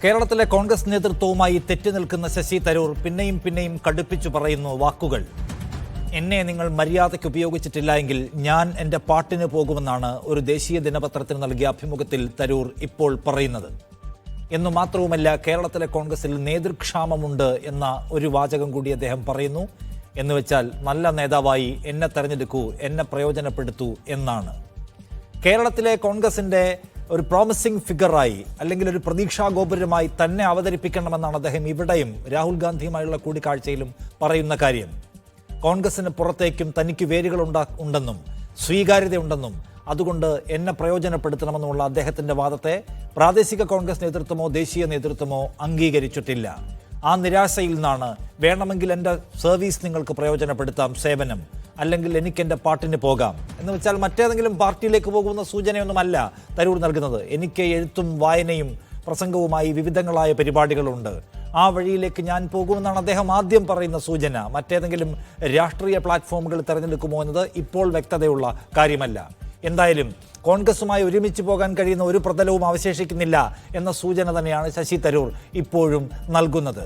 കേരളത്തിലെ കോൺഗ്രസ് നേതൃത്വവുമായി തെറ്റി നിൽക്കുന്ന ശശി തരൂർ പിന്നെയും കടുപ്പിച്ചു പറയുന്നു വാക്കുകൾ. എന്നെ നിങ്ങൾ മര്യാദയ്ക്ക് ഉപയോഗിച്ചിട്ടില്ല എങ്കിൽ ഞാൻ എൻ്റെ പാട്ടിന് പോകുമെന്നാണ് ഒരു ദേശീയ ദിനപത്രത്തിന് നൽകിയ അഭിമുഖത്തിൽ തരൂർ ഇപ്പോൾ പറയുന്നത്. എന്നു മാത്രവുമല്ല, കേരളത്തിലെ കോൺഗ്രസിൽ നേതൃക്ഷാമമുണ്ട് എന്ന ഒരു വാചകം കൂടി അദ്ദേഹം പറയുന്നു. എന്നുവെച്ചാൽ നല്ല നേതാവായി എന്നെ തെരഞ്ഞെടുക്കൂ, എന്നെ പ്രയോജനപ്പെടുത്തൂ എന്നാണ്. കേരളത്തിലെ കോൺഗ്രസിൻ്റെ ഒരു പ്രോമിസിംഗ് ഫിഗറായി അല്ലെങ്കിൽ ഒരു പ്രതീക്ഷാ ഗോപുരമായി തന്നെ അവതരിപ്പിക്കണമെന്നാണ് അദ്ദേഹം ഇവിടെയും രാഹുൽ ഗാന്ധിയുമായുള്ള കൂടിക്കാഴ്ചയിലും പറയുന്ന കാര്യം. കോൺഗ്രസിന് പുറത്തേക്കും തനിക്ക് വേരുകൾ ഉണ്ടെന്നും സ്വീകാര്യതയുണ്ടെന്നും അതുകൊണ്ട് എന്നെ പ്രയോജനപ്പെടുത്തണമെന്നുമുള്ള അദ്ദേഹത്തിൻ്റെ വാദത്തെ പ്രാദേശിക കോൺഗ്രസ് നേതൃത്വമോ ദേശീയ നേതൃത്വമോ അംഗീകരിച്ചിട്ടില്ല. ആ നിരാശയിൽ നിന്നാണ് വേണമെങ്കിൽ എൻ്റെ സർവീസ് നിങ്ങൾക്ക് പ്രയോജനപ്പെടുത്താം, സേവനം, അല്ലെങ്കിൽ എനിക്ക് എൻ്റെ പാട്ടിന് പോകാം എന്ന് വെച്ചാൽ മറ്റേതെങ്കിലും പാർട്ടിയിലേക്ക് പോകുന്ന സൂചനയൊന്നുമല്ല തരൂർ നൽകുന്നത്. എനിക്ക് എഴുത്തും വായനയും പ്രസംഗവുമായി വിവിധങ്ങളായ പരിപാടികളുണ്ട്, ആ വഴിയിലേക്ക് ഞാൻ പോകുമെന്നാണ് അദ്ദേഹം ആദ്യം പറയുന്ന സൂചന. മറ്റേതെങ്കിലും രാഷ്ട്രീയ പ്ലാറ്റ്ഫോമുകൾ തിരഞ്ഞെടുക്കുമോ എന്നത് ഇപ്പോൾ വ്യക്തതയുള്ള കാര്യമല്ല. എന്തായാലും കോൺഗ്രസുമായി ഒരുമിച്ച് പോകാൻ കഴിയുന്ന ഒരു പ്രതലവും അവശേഷിക്കുന്നില്ല എന്ന സൂചന തന്നെയാണ് ശശി തരൂർ ഇപ്പോഴും നൽകുന്നത്.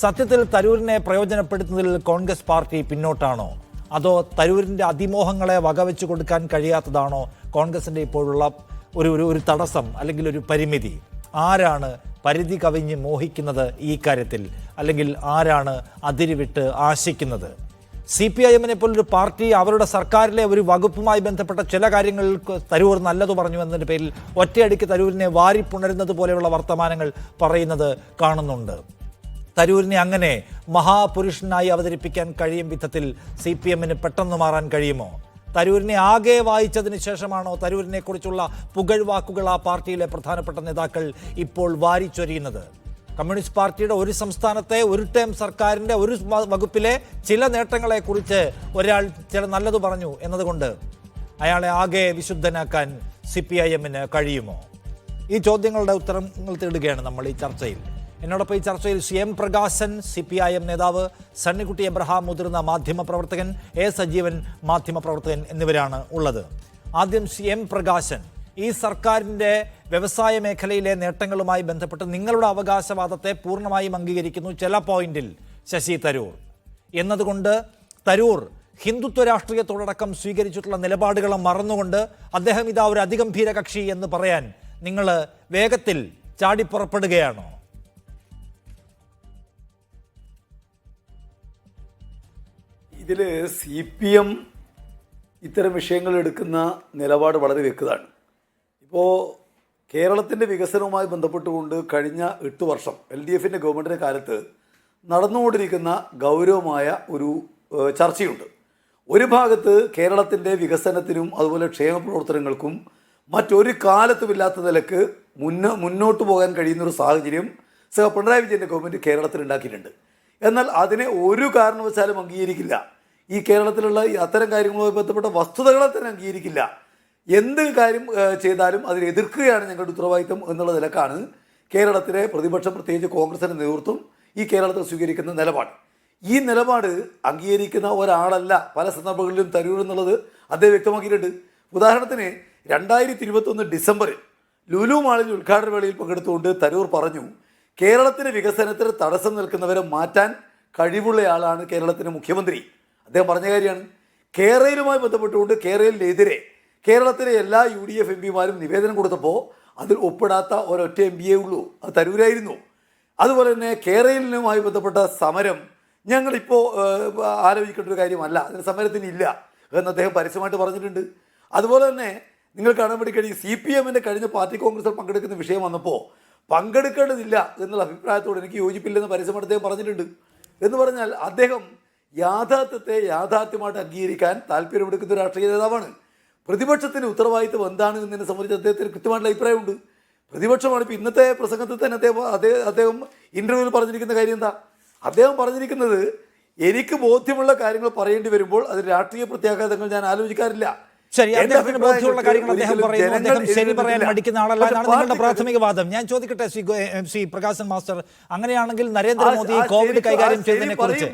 സത്യത്തിൽ തരൂരിനെ പ്രയോജനപ്പെടുത്തുന്നതിൽ കോൺഗ്രസ് പാർട്ടി പിന്നോട്ടാണോ, അതോ തരൂരിൻ്റെ അതിമോഹങ്ങളെ വകവെച്ചു കൊടുക്കാൻ കഴിയാത്തതാണോ കോൺഗ്രസിൻ്റെ ഇപ്പോഴുള്ള ഒരു തടസ്സം അല്ലെങ്കിൽ ഒരു പരിമിതി? ആരാണ് പരിധി കവിഞ്ഞ് മോഹിക്കുന്നത് ഈ കാര്യത്തിൽ, അല്ലെങ്കിൽ ആരാണ് അതിരുവിട്ട് ആശിക്കുന്നത്? CPIM പോലൊരു പാർട്ടി അവരുടെ സർക്കാരിലെ ഒരു വകുപ്പുമായി ബന്ധപ്പെട്ട ചില കാര്യങ്ങൾക്ക് തരൂർ നല്ലത് പറഞ്ഞു എന്നതിൻ്റെ പേരിൽ ഒറ്റയടിക്ക് തരൂരിനെ വാരിപ്പുണരുന്നത് പോലെയുള്ള വർത്തമാനങ്ങൾ പറയുന്നത് കാണുന്നുണ്ട്. തരൂരിനെ അങ്ങനെ മഹാപുരുഷനായി അവതരിപ്പിക്കാൻ കഴിയും വിധത്തിൽ CPM പെട്ടെന്ന് മാറാൻ കഴിയുമോ? തരൂരിനെ ആകെ വായിച്ചതിന് ശേഷമാണോ തരൂരിനെ കുറിച്ചുള്ള പുകഴ്വാക്കുകൾ ആ പാർട്ടിയിലെ പ്രധാനപ്പെട്ട നേതാക്കൾ ഇപ്പോൾ വാരിച്ചൊരിയുന്നത്? കമ്മ്യൂണിസ്റ്റ് പാർട്ടിയുടെ ഒരു സംസ്ഥാനത്തെ ഒരു ടേം സർക്കാരിൻ്റെ ഒരു വകുപ്പിലെ ചില നേട്ടങ്ങളെക്കുറിച്ച് ഒരാൾ ചില നല്ലത് പറഞ്ഞു എന്നതുകൊണ്ട് അയാളെ ആകെ വിശുദ്ധനാക്കാൻ CPIM കഴിയുമോ? ഈ ചോദ്യങ്ങളുടെ ഉത്തരങ്ങൾ തേടുകയാണ് നമ്മൾ ഈ ചർച്ചയിൽ. എന്നോടൊപ്പം ഈ ചർച്ചയിൽ CM പ്രകാശൻ, CPIM നേതാവ്, സണ്ണിക്കുട്ടി എബ്രഹാം മുതിർന്ന മാധ്യമപ്രവർത്തകൻ, A സജീവൻ മാധ്യമപ്രവർത്തകൻ എന്നിവരാണ് ഉള്ളത്. ആദ്യം CM പ്രകാശൻ, ഈ സർക്കാരിൻ്റെ വ്യവസായ മേഖലയിലെ നേട്ടങ്ങളുമായി ബന്ധപ്പെട്ട് നിങ്ങളുടെ അവകാശവാദത്തെ പൂർണ്ണമായും അംഗീകരിക്കുന്നു ചില പോയിന്റിൽ ശശി തരൂർ. എന്നതുകൊണ്ട് തരൂർ ഹിന്ദുത്വ രാഷ്ട്രീയത്തോടക്കം സ്വീകരിച്ചിട്ടുള്ള നിലപാടുകളെ മറന്നുകൊണ്ട് അദ്ദേഹം ഇതാ ഒരു അതിഗംഭീര കക്ഷി എന്ന് പറയാൻ നിങ്ങൾ വേഗത്തിൽ ചാടിപ്പുറപ്പെടുകയാണോ? ഇതിൽ CPM ഇത്തരം വിഷയങ്ങൾ എടുക്കുന്ന നിലപാട് വളരെ വ്യക്തമാണ്. ഇപ്പോൾ കേരളത്തിൻ്റെ വികസനവുമായി ബന്ധപ്പെട്ടുകൊണ്ട് കഴിഞ്ഞ 8 വർഷം LDFിൻ്റെ ഗവൺമെൻറ്റിൻ്റെ കാലത്ത് നടന്നുകൊണ്ടിരിക്കുന്ന ഗൗരവമായ ഒരു ചർച്ചയുണ്ട്. ഒരു ഭാഗത്ത് കേരളത്തിൻ്റെ വികസനത്തിനും അതുപോലെ ക്ഷേമ പ്രവർത്തനങ്ങൾക്കും മറ്റൊരു കാലത്തുമില്ലാത്ത നിലക്ക് മുന്നോട്ട് പോകാൻ കഴിയുന്നൊരു സാഹചര്യം പിണറായി വിജയൻ്റെ ഗവൺമെൻറ് കേരളത്തിൽ ഉണ്ടാക്കിയിട്ടുണ്ട്. എന്നാൽ അതിനെ ഒരു കാരണവശാലും അംഗീകരിക്കില്ല. ഈ കേരളത്തിലുള്ള അത്തരം കാര്യങ്ങളുമായി ബന്ധപ്പെട്ട വസ്തുതകളെ തന്നെ അംഗീകരിക്കില്ല. എന്ത് കാര്യം ചെയ്താലും അതിനെ എതിർക്കുകയാണ് ഞങ്ങളുടെ ഉത്തരവാദിത്വം എന്നുള്ള നിലക്കാണ് കേരളത്തിലെ പ്രതിപക്ഷം, പ്രത്യേകിച്ച് കോൺഗ്രസിൻ്റെ നേതൃത്വം ഈ കേരളത്തിൽ സ്വീകരിക്കുന്ന നിലപാട്. ഈ നിലപാട് അംഗീകരിക്കുന്ന ഒരാളല്ല പല സന്ദർഭങ്ങളിലും തരൂർ എന്നുള്ളത് അദ്ദേഹം വ്യക്തമാക്കിയിട്ടുണ്ട്. ഉദാഹരണത്തിന് 2021 ഡിസംബറിൽ ലുലു മാളിൽ ഉദ്ഘാടന വേളയിൽ പങ്കെടുത്തുകൊണ്ട് തരൂർ പറഞ്ഞു, കേരളത്തിൻ്റെ വികസനത്തിന് തടസ്സം നിൽക്കുന്നവരെ മാറ്റാൻ കഴിവുള്ളയാളാണ് കേരളത്തിൻ്റെ മുഖ്യമന്ത്രി. അദ്ദേഹം പറഞ്ഞ കാര്യമാണ്. കേരളയിലുമായി ബന്ധപ്പെട്ടുകൊണ്ട് കേരളത്തിനെതിരെ കേരളത്തിലെ എല്ലാ UDF MPമാരും നിവേദനം കൊടുത്തപ്പോൾ അതിൽ ഒപ്പിടാത്ത ഒരൊറ്റ MPയേ ഉള്ളൂ, അത് തരൂരായിരുന്നു. അതുപോലെ തന്നെ കേരളവുമായി ബന്ധപ്പെട്ട സമരം ഞങ്ങളിപ്പോൾ ആലോചിക്കേണ്ട ഒരു കാര്യമല്ല, അതിന് സമരത്തിന് ഇല്ല എന്ന് അദ്ദേഹം പരസ്യമായിട്ട് പറഞ്ഞിട്ടുണ്ട്. അതുപോലെ തന്നെ നിങ്ങൾ കാണാൻ വേണ്ടി കഴിയും CPMൻ്റെ കഴിഞ്ഞ പാർട്ടി കോൺഗ്രസിൽ പങ്കെടുക്കുന്ന വിഷയം വന്നപ്പോൾ പങ്കെടുക്കേണ്ടതില്ല എന്നുള്ള അഭിപ്രായത്തോട് എനിക്ക് യോജിപ്പില്ലെന്ന് പരസ്യമായിട്ട് അദ്ദേഹം പറഞ്ഞിട്ടുണ്ട്. എന്ന് പറഞ്ഞാൽ അദ്ദേഹം യാഥാർത്ഥ്യത്തെ യാഥാർത്ഥ്യമായിട്ട് അംഗീകരിക്കാൻ താല്പര്യമെടുക്കുന്ന രാഷ്ട്രീയ നേതാവാണ്. പ്രതിപക്ഷത്തിന് ഉത്തരവാദിത്വം എന്താണ് എന്നതിനെ സംബന്ധിച്ച് അദ്ദേഹത്തിന് കൃത്യമായിട്ടുള്ള അഭിപ്രായമുണ്ട്. പ്രതിപക്ഷമാണ് ഇപ്പോൾ ഇന്നത്തെ പ്രസംഗത്തിൽ തന്നെ അദ്ദേഹം ഇൻ്റർവ്യൂവിൽ പറഞ്ഞിരിക്കുന്ന കാര്യം എന്താ? അദ്ദേഹം പറഞ്ഞിരിക്കുന്നത്, എനിക്ക് ബോധ്യമുള്ള കാര്യങ്ങൾ പറയേണ്ടി വരുമ്പോൾ അത് രാഷ്ട്രീയ പ്രത്യാഘാതങ്ങൾ ഞാൻ ആലോചിക്കാറില്ല. ശരി, അദ്ദേഹത്തിന് ബോധ്യമുള്ള കാര്യങ്ങൾ അദ്ദേഹം പറയുന്നു, അദ്ദേഹം ശരി പറയാൻ മടിക്കുന്ന ആളല്ല എന്നാണ് നിങ്ങളുടെ പ്രാഥമിക വാദം. ഞാൻ ചോദിക്കട്ടെ ശ്രീ പ്രകാശൻ മാസ്റ്റർ, അങ്ങനെയാണെങ്കിൽ നരേന്ദ്രമോദി കോവിഡ് കൈകാര്യം ചെയ്തതിനെ കുറിച്ച്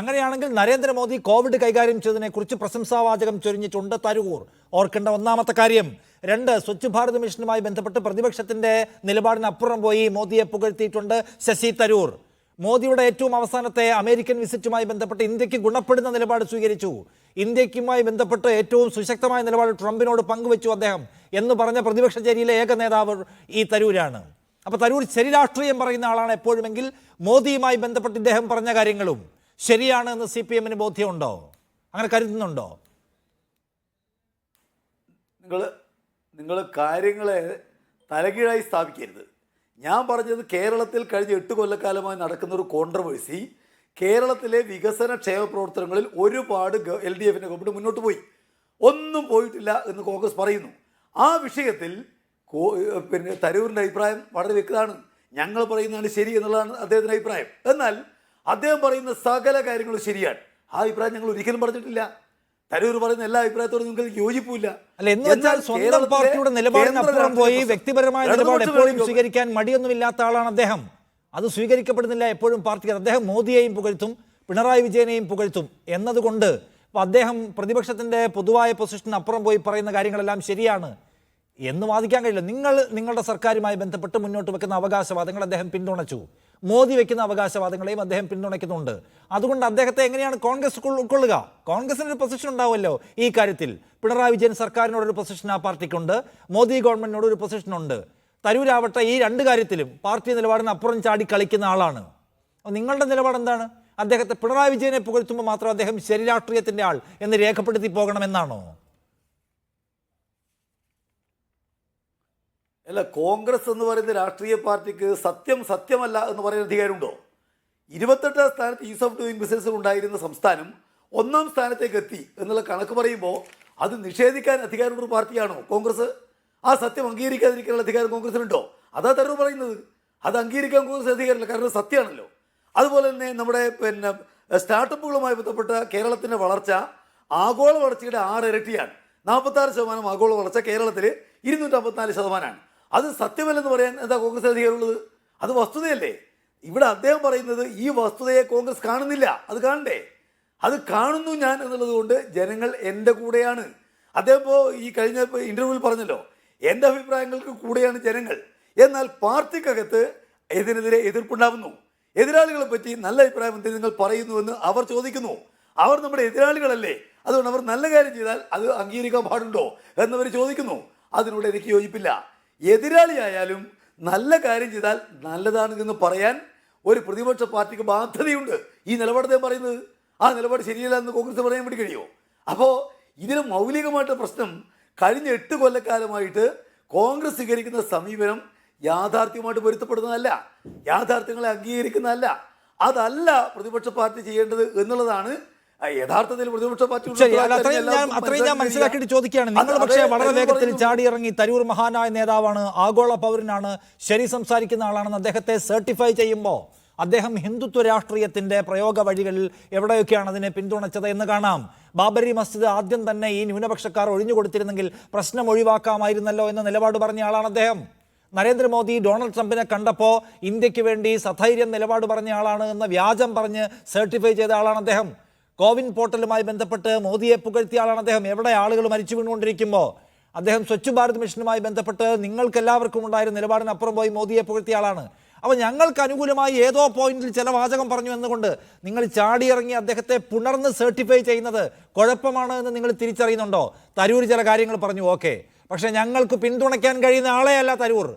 അങ്ങനെയാണെങ്കിൽ നരേന്ദ്രമോദി കോവിഡ് കൈകാര്യം ചെയ്തതിനെ കുറിച്ച് പ്രശംസാവാചകം ചൊരിഞ്ഞിട്ടുണ്ട് തരൂർ. ഓർക്കേണ്ട ഒന്നാമത്തെ കാര്യം, രണ്ട്, സ്വച്ഛ് ഭാരത് മിഷനുമായി ബന്ധപ്പെട്ട് പ്രതിപക്ഷത്തിന്റെ നിലപാടിനപ്പുറം പോയി മോദിയെ പുകഴ്ത്തിയിട്ടുണ്ട് ശശി തരൂർ. മോദിയുടെ ഏറ്റവും അവസാനത്തെ അമേരിക്കൻ വിസിറ്റുമായി ബന്ധപ്പെട്ട് ഇന്ത്യക്ക് ഗുണപ്പെടുന്ന നിലപാട് സ്വീകരിച്ചു. ഇന്ത്യക്കുമായി ബന്ധപ്പെട്ട് ഏറ്റവും സുശക്തമായ നിലപാട് ട്രംപിനോട് പങ്കുവച്ചു അദ്ദേഹം എന്ന് പറഞ്ഞ പ്രതിപക്ഷ ചേരിയിലെ ഏക നേതാവ് ഈ തരൂരാണ്. അപ്പോൾ തരൂർ ശരി രാഷ്ട്രീയം പറയുന്ന ആളാണ് എപ്പോഴുമെങ്കിൽ മോദിയുമായി ബന്ധപ്പെട്ട് ഇദ്ദേഹം പറഞ്ഞ കാര്യങ്ങളും ശരിയാണ് എന്ന് CPM-ന് ബോധ്യമുണ്ടോ? അങ്ങനെ കരുതുന്നുണ്ടോ? നിങ്ങൾ കാര്യങ്ങളെ തലകീഴായി സ്ഥാപിക്കരുത്. ഞാൻ പറഞ്ഞത് കേരളത്തിൽ കഴിഞ്ഞ 8 കൊല്ലക്കാലമായി നടക്കുന്ന ഒരു കോൺട്രവേഴ്സി, കേരളത്തിലെ വികസന ക്ഷേമ പ്രവർത്തനങ്ങളിൽ ഒരുപാട് LDF-ന്റെ ഗവൺമെൻറ് മുന്നോട്ട് പോയി, ഒന്നും പോയിട്ടില്ല എന്ന് കോൺഗ്രസ് പറയുന്നു. ആ വിഷയത്തിൽ പിന്നെ തരൂരിൻ്റെ അഭിപ്രായം വളരെ വ്യക്തമാണ്. ഞങ്ങൾ പറയുന്നതാണ് ശരി എന്നുള്ളതാണ് അദ്ദേഹത്തിൻ്റെ അഭിപ്രായം. എന്നാൽ അദ്ദേഹം പറയുന്ന സകല കാര്യങ്ങളും ശരിയാണ്. ആ അഭിപ്രായം ഞങ്ങൾ ഒരിക്കലും പറഞ്ഞിട്ടില്ല. തരൂർ പറയുന്ന എല്ലാ അഭിപ്രായത്തോടും നിങ്ങൾക്ക് യോജിപ്പില്ല. അല്ല, എന്ന് വെച്ചാൽ സ്വന്തം പാർട്ടിയുടെ നിലപാടിനപ്പുറം പോയി വ്യക്തിപരമായ നിലപാട് എപ്പോഴും സ്വീകരിക്കാൻ മടിയൊന്നുമില്ലാത്ത ആളാണ് അദ്ദേഹം. അത് സ്വീകരിക്കപ്പെടുന്നില്ല എപ്പോഴും പാർട്ടിക്ക്. അദ്ദേഹം മോദിയെയും പുകഴ്ത്തും പിണറായി വിജയനെയും പുകഴ്ത്തും എന്നതുകൊണ്ട് അപ്പോൾ അദ്ദേഹം പ്രതിപക്ഷത്തിന്റെ പൊതുവായ പൊസിഷന് അപ്പുറം പോയി പറയുന്ന കാര്യങ്ങളെല്ലാം ശരിയാണ് എന്ന് വാദിക്കാൻ കഴിയില്ല. നിങ്ങളുടെ സർക്കാരുമായി ബന്ധപ്പെട്ട് മുന്നോട്ട് വെക്കുന്ന അവകാശവാദങ്ങൾ അദ്ദേഹം പിന്തുണച്ചു, മോദി വെക്കുന്ന അവകാശവാദങ്ങളെയും അദ്ദേഹം പിന്തുണയ്ക്കുന്നുണ്ട്. അതുകൊണ്ട് അദ്ദേഹത്തെ എങ്ങനെയാണ് കോൺഗ്രസ് ഉൾക്കൊള്ളുക? കോൺഗ്രസിന് ഒരു പൊസിഷൻ ഉണ്ടാവുമല്ലോ ഈ കാര്യത്തിൽ. പിണറായി വിജയൻ സർക്കാരിനോടൊരു പൊസിഷൻ ആ പാർട്ടിക്കുണ്ട്, മോദി ഗവൺമെന്റിനോട് ഒരു പൊസിഷനുണ്ട്. തരൂരാവട്ടെ ഈ രണ്ട് കാര്യത്തിലും പാർട്ടി നിലപാടിന് അപ്പുറം ചാടി കളിക്കുന്ന ആളാണ്. നിങ്ങളുടെ നിലപാട് എന്താണ്? അദ്ദേഹത്തെ പിണറായി വിജയനെ പുകഴ്ത്തുമ്പോൾ മാത്രം അദ്ദേഹം ശരി രാഷ്ട്രീയത്തിന്റെ ആൾ എന്ന് രേഖപ്പെടുത്തി പോകണമെന്നാണോ? അല്ല, കോൺഗ്രസ് എന്ന് പറയുന്ന രാഷ്ട്രീയ പാർട്ടിക്ക് സത്യമല്ല എന്ന് പറയുന്ന അധികാരമുണ്ടോ? 28 സ്ഥാനത്ത് ഈസ് ഓഫ് ഡൂയിങ് ബിസിനസ് ഉണ്ടായിരുന്ന സംസ്ഥാനം 1-ാം സ്ഥാനത്തേക്ക് എത്തി എന്നുള്ള കണക്ക് പറയുമ്പോൾ അത് നിഷേധിക്കാൻ അധികാരമുള്ള ഒരു പാർട്ടിയാണോ കോൺഗ്രസ്? ആ സത്യം അംഗീകരിക്കാതിരിക്കാനുള്ള അധികാരം കോൺഗ്രസിനുണ്ടോ? അതാ തരൂർ പറയുന്നത്. അത് അംഗീകരിക്കാൻ കോൺഗ്രസ് അധികാരമില്ല, കാരണം സത്യമാണല്ലോ. അതുപോലെ തന്നെ നമ്മുടെ സ്റ്റാർട്ടപ്പുകളുമായി ബന്ധപ്പെട്ട കേരളത്തിൻ്റെ വളർച്ച ആഗോള വളർച്ചയുടെ 6 ഇരട്ടിയാണ്. 46% ആഗോള വളർച്ച, കേരളത്തിൽ 254%. അത് സത്യമല്ലെന്ന് പറയാൻ എന്താ കോൺഗ്രസ് അധികാരമുള്ളത്? അത് വസ്തുതയല്ലേ? ഇവിടെ അദ്ദേഹം പറയുന്നത് ഈ വസ്തുതയെ കോൺഗ്രസ് കാണുന്നില്ല. അത് കാണണ്ടേ? അത് കാണുന്നു ഞാൻ എന്നുള്ളത് കൊണ്ട് ജനങ്ങൾ എൻ്റെ കൂടെയാണ്. അദ്ദേഹം ഇപ്പോൾ ഈ കഴിഞ്ഞ ഇൻ്റർവ്യൂവിൽ പറഞ്ഞല്ലോ, എൻ്റെ അഭിപ്രായങ്ങൾക്ക് കൂടെയാണ് ജനങ്ങൾ. എന്നാൽ പാർട്ടിക്കകത്ത് ഇതിനെതിരെ എതിർപ്പുണ്ടാവുന്നു. എതിരാളികളെ പറ്റി നല്ല അഭിപ്രായം എന്തെങ്കിലും നിങ്ങൾ പറയുന്നുവെന്ന് അവർ ചോദിക്കുന്നു. അവർ നമ്മുടെ എതിരാളികളല്ലേ, അതുകൊണ്ട് അവർ നല്ല കാര്യം ചെയ്താൽ അത് അംഗീകരിക്കാൻ പാടുണ്ടോ എന്നവർ ചോദിക്കുന്നു. അതിനോട് എനിക്ക് യോജിപ്പില്ല. എതിരാളിയായാലും നല്ല കാര്യം ചെയ്താൽ നല്ലതാണ് എന്ന് പറയാൻ ഒരു പ്രതിപക്ഷ പാർട്ടിക്ക് ബാധ്യതയുണ്ട്. ഈ നിലപാട് അദ്ദേഹം പറയുന്നത്, ആ നിലപാട് ശരിയല്ല എന്ന് കോൺഗ്രസ് പറയാൻ വേണ്ടി കഴിയുമോ? അപ്പോൾ ഇതിന് മൗലികമായിട്ട് പ്രശ്നം, കഴിഞ്ഞ 8 കൊല്ലക്കാലമായിട്ട് കോൺഗ്രസ് സ്വീകരിക്കുന്ന സമീപനം യാഥാർത്ഥ്യമായിട്ട് പൊരുത്തപ്പെടുന്നതല്ല, യാഥാർത്ഥ്യങ്ങളെ അംഗീകരിക്കുന്നതല്ല. അതല്ല പ്രതിപക്ഷ പാർട്ടി ചെയ്യേണ്ടത് എന്നുള്ളതാണ് യഥാർത്ഥത്തിൽ പ്രതിപക്ഷ പാർട്ടി. അത്രയും ഞാൻ മനസ്സിലാക്കിയിട്ട് ചോദിക്കുകയാണ്. നിങ്ങൾ പക്ഷേ വളരെ വേഗത്തിൽ ചാടിയിറങ്ങി തരൂർ മഹാനായ നേതാവാണ്, ആഗോള പൗരനാണ്, ശരി സംസാരിക്കുന്ന ആളാണെന്ന് അദ്ദേഹത്തെ സർട്ടിഫൈ ചെയ്യുമ്പോൾ അദ്ദേഹം ഹിന്ദുത്വ രാഷ്ട്രീയത്തിന്റെ പ്രയോഗ വഴികളിൽ എവിടെയൊക്കെയാണ് അതിനെ പിന്തുണച്ചത് എന്ന് കാണാം. ബാബരി മസ്ജിദ് ആദ്യം തന്നെ ഈ ന്യൂനപക്ഷക്കാർ ഒഴിഞ്ഞുകൊടുത്തിരുന്നെങ്കിൽ പ്രശ്നം ഒഴിവാക്കാമായിരുന്നല്ലോ എന്ന നിലപാട് പറഞ്ഞ ആളാണ് അദ്ദേഹം. നരേന്ദ്രമോദി ഡൊണാൾഡ് ട്രംപിനെ കണ്ടപ്പോൾ ഇന്ത്യക്ക് വേണ്ടി സധൈര്യം നിലപാട് പറഞ്ഞ ആളാണ് എന്ന വ്യാജം പറഞ്ഞ് സർട്ടിഫൈ ചെയ്ത ആളാണ് അദ്ദേഹം. കോവിൻ പോർട്ടലുമായി ബന്ധപ്പെട്ട് മോദിയെ പുകഴ്ത്തിയ ആളാണ് അദ്ദേഹം. എവിടെ ആളുകൾ മരിച്ചു വീണുകൊണ്ടിരിക്കുമ്പോൾ അദ്ദേഹം സ്വച്ഛ് ഭാരത് മിഷനുമായി ബന്ധപ്പെട്ട് നിങ്ങൾക്ക് എല്ലാവർക്കും ഉണ്ടായിരുന്ന നിലപാടിനപ്പുറം പോയി മോദിയെ പുകഴ്ത്തിയ ആളാണ്. അപ്പോൾ ഞങ്ങൾക്ക് അനുകൂലമായി ഏതോ പോയിന്റിൽ ചില വാചകം പറഞ്ഞു എന്നുകൊണ്ട് നിങ്ങൾ ചാടിയിറങ്ങി അദ്ദേഹത്തെ പുണർന്ന് സർട്ടിഫൈ ചെയ്യുന്നത് കുഴപ്പമാണ് എന്ന് നിങ്ങൾ തിരിച്ചറിയുന്നുണ്ടോ? തരൂർ ചില കാര്യങ്ങൾ പറഞ്ഞു, ഓക്കെ, പക്ഷേ ഞങ്ങൾക്ക് പിന്തുണയ്ക്കാൻ കഴിയുന്ന ആളെയല്ല തരൂർ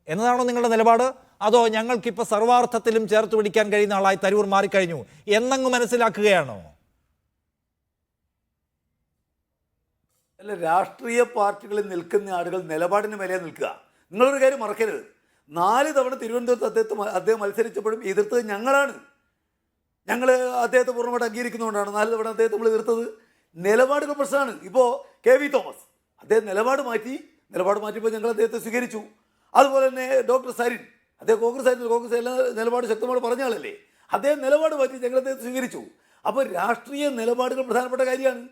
എന്നതാണോ നിങ്ങളുടെ നിലപാട്? അതോ ഞങ്ങൾക്കിപ്പോൾ സർവാർത്ഥത്തിലും ചേർത്ത് പിടിക്കാൻ കഴിയുന്ന ആളായി തരൂർ മാറിക്കഴിഞ്ഞു എന്നങ്ങ് മനസ്സിലാക്കുകയാണോ? അല്ല, രാഷ്ട്രീയ പാർട്ടികളിൽ നിൽക്കുന്ന ആളുകൾ നിലപാടിന് മേലെ നിൽക്കുക. നിങ്ങളൊരു കാര്യം മറക്കരുത്, 4 തവണ തിരുവനന്തപുരത്ത് അദ്ദേഹം മത്സരിച്ചപ്പോഴും എതിർത്തത് ഞങ്ങളാണ്. ഞങ്ങൾ അദ്ദേഹത്തെ പൂർണ്ണമായിട്ട് അംഗീകരിക്കുന്നതുകൊണ്ടാണ് 4 തവണ അദ്ദേഹത്തെ നമ്മൾ എതിർത്തത്. നിലപാടുകൾ പ്രശ്നമാണ്. ഇപ്പോൾ KV തോമസ് അദ്ദേഹം നിലപാട് മാറ്റിയപ്പോൾ ഞങ്ങൾ അദ്ദേഹത്തെ സ്വീകരിച്ചു. അതുപോലെ തന്നെ ഡോക്ടർ സരിൻ, അദ്ദേഹം കോൺഗ്രസ് എല്ലാ നിലപാട് ശക്തമായി പറഞ്ഞ ആളല്ലേ, അദ്ദേഹം നിലപാട് മാറ്റി ഞങ്ങൾ അദ്ദേഹത്തെ സ്വീകരിച്ചു. അപ്പോൾ രാഷ്ട്രീയ നിലപാടുകൾ പ്രധാനപ്പെട്ട കാര്യമാണ്.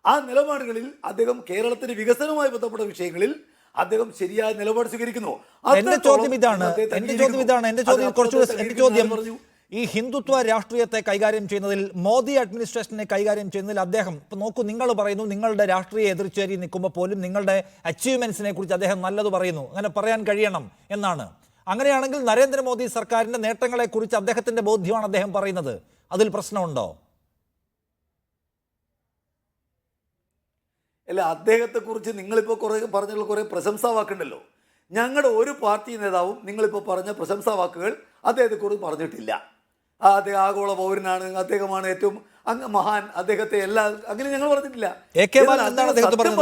ആ നിലപാടുകളിൽ അദ്ദേഹം കേരളത്തിന്റെ വികസനവുമായി ബന്ധപ്പെട്ട വിഷയങ്ങളിൽ അദ്ദേഹം ശരിയായ നിലപാട് സ്വീകരിക്കുന്നു. ഈ ഹിന്ദുത്വ രാഷ്ട്രീയത്തെ കൈകാര്യം ചെയ്യുന്നതിൽ, മോദി അഡ്മിനിസ്ട്രേഷനെ കൈകാര്യം ചെയ്യുന്നതിൽ അദ്ദേഹം, ഇപ്പം നോക്കൂ, നിങ്ങൾ പറയുന്നു നിങ്ങളുടെ രാഷ്ട്രീയ എതിർച്ചേരി നിൽക്കുമ്പോൾ പോലും നിങ്ങളുടെ അച്ചീവ്മെന്റ്സിനെ കുറിച്ച് അദ്ദേഹം നല്ലത് പറയുന്നു, അങ്ങനെ പറയാൻ കഴിയണം എന്നാണ്. അങ്ങനെയാണെങ്കിൽ നരേന്ദ്രമോദി സർക്കാരിന്റെ നേട്ടങ്ങളെക്കുറിച്ച് അദ്ദേഹത്തിന്റെ ബോധ്യമാണ് അദ്ദേഹം പറയുന്നത്, അതിൽ പ്രശ്നമുണ്ടോ? അല്ല, അദ്ദേഹത്തെക്കുറിച്ച് നിങ്ങളിപ്പോൾ കുറേ പറഞ്ഞുള്ള കുറേ പ്രശംസാ വാക്കുണ്ടല്ലോ. ഞങ്ങളുടെ ഒരു പാർട്ടി നേതാവും നിങ്ങളിപ്പോൾ പറഞ്ഞ പ്രശംസാ വാക്കുകൾ അദ്ദേഹത്തെക്കുറിച്ച് പറഞ്ഞിട്ടില്ല. അദ്ദേഹം ആഗോള പൗരനാണ്, അദ്ദേഹമാണ് ഏറ്റവും മഹാൻ, അദ്ദേഹത്തെ എല്ലാ അങ്ങനെ ഞങ്ങൾ പറഞ്ഞിട്ടില്ല.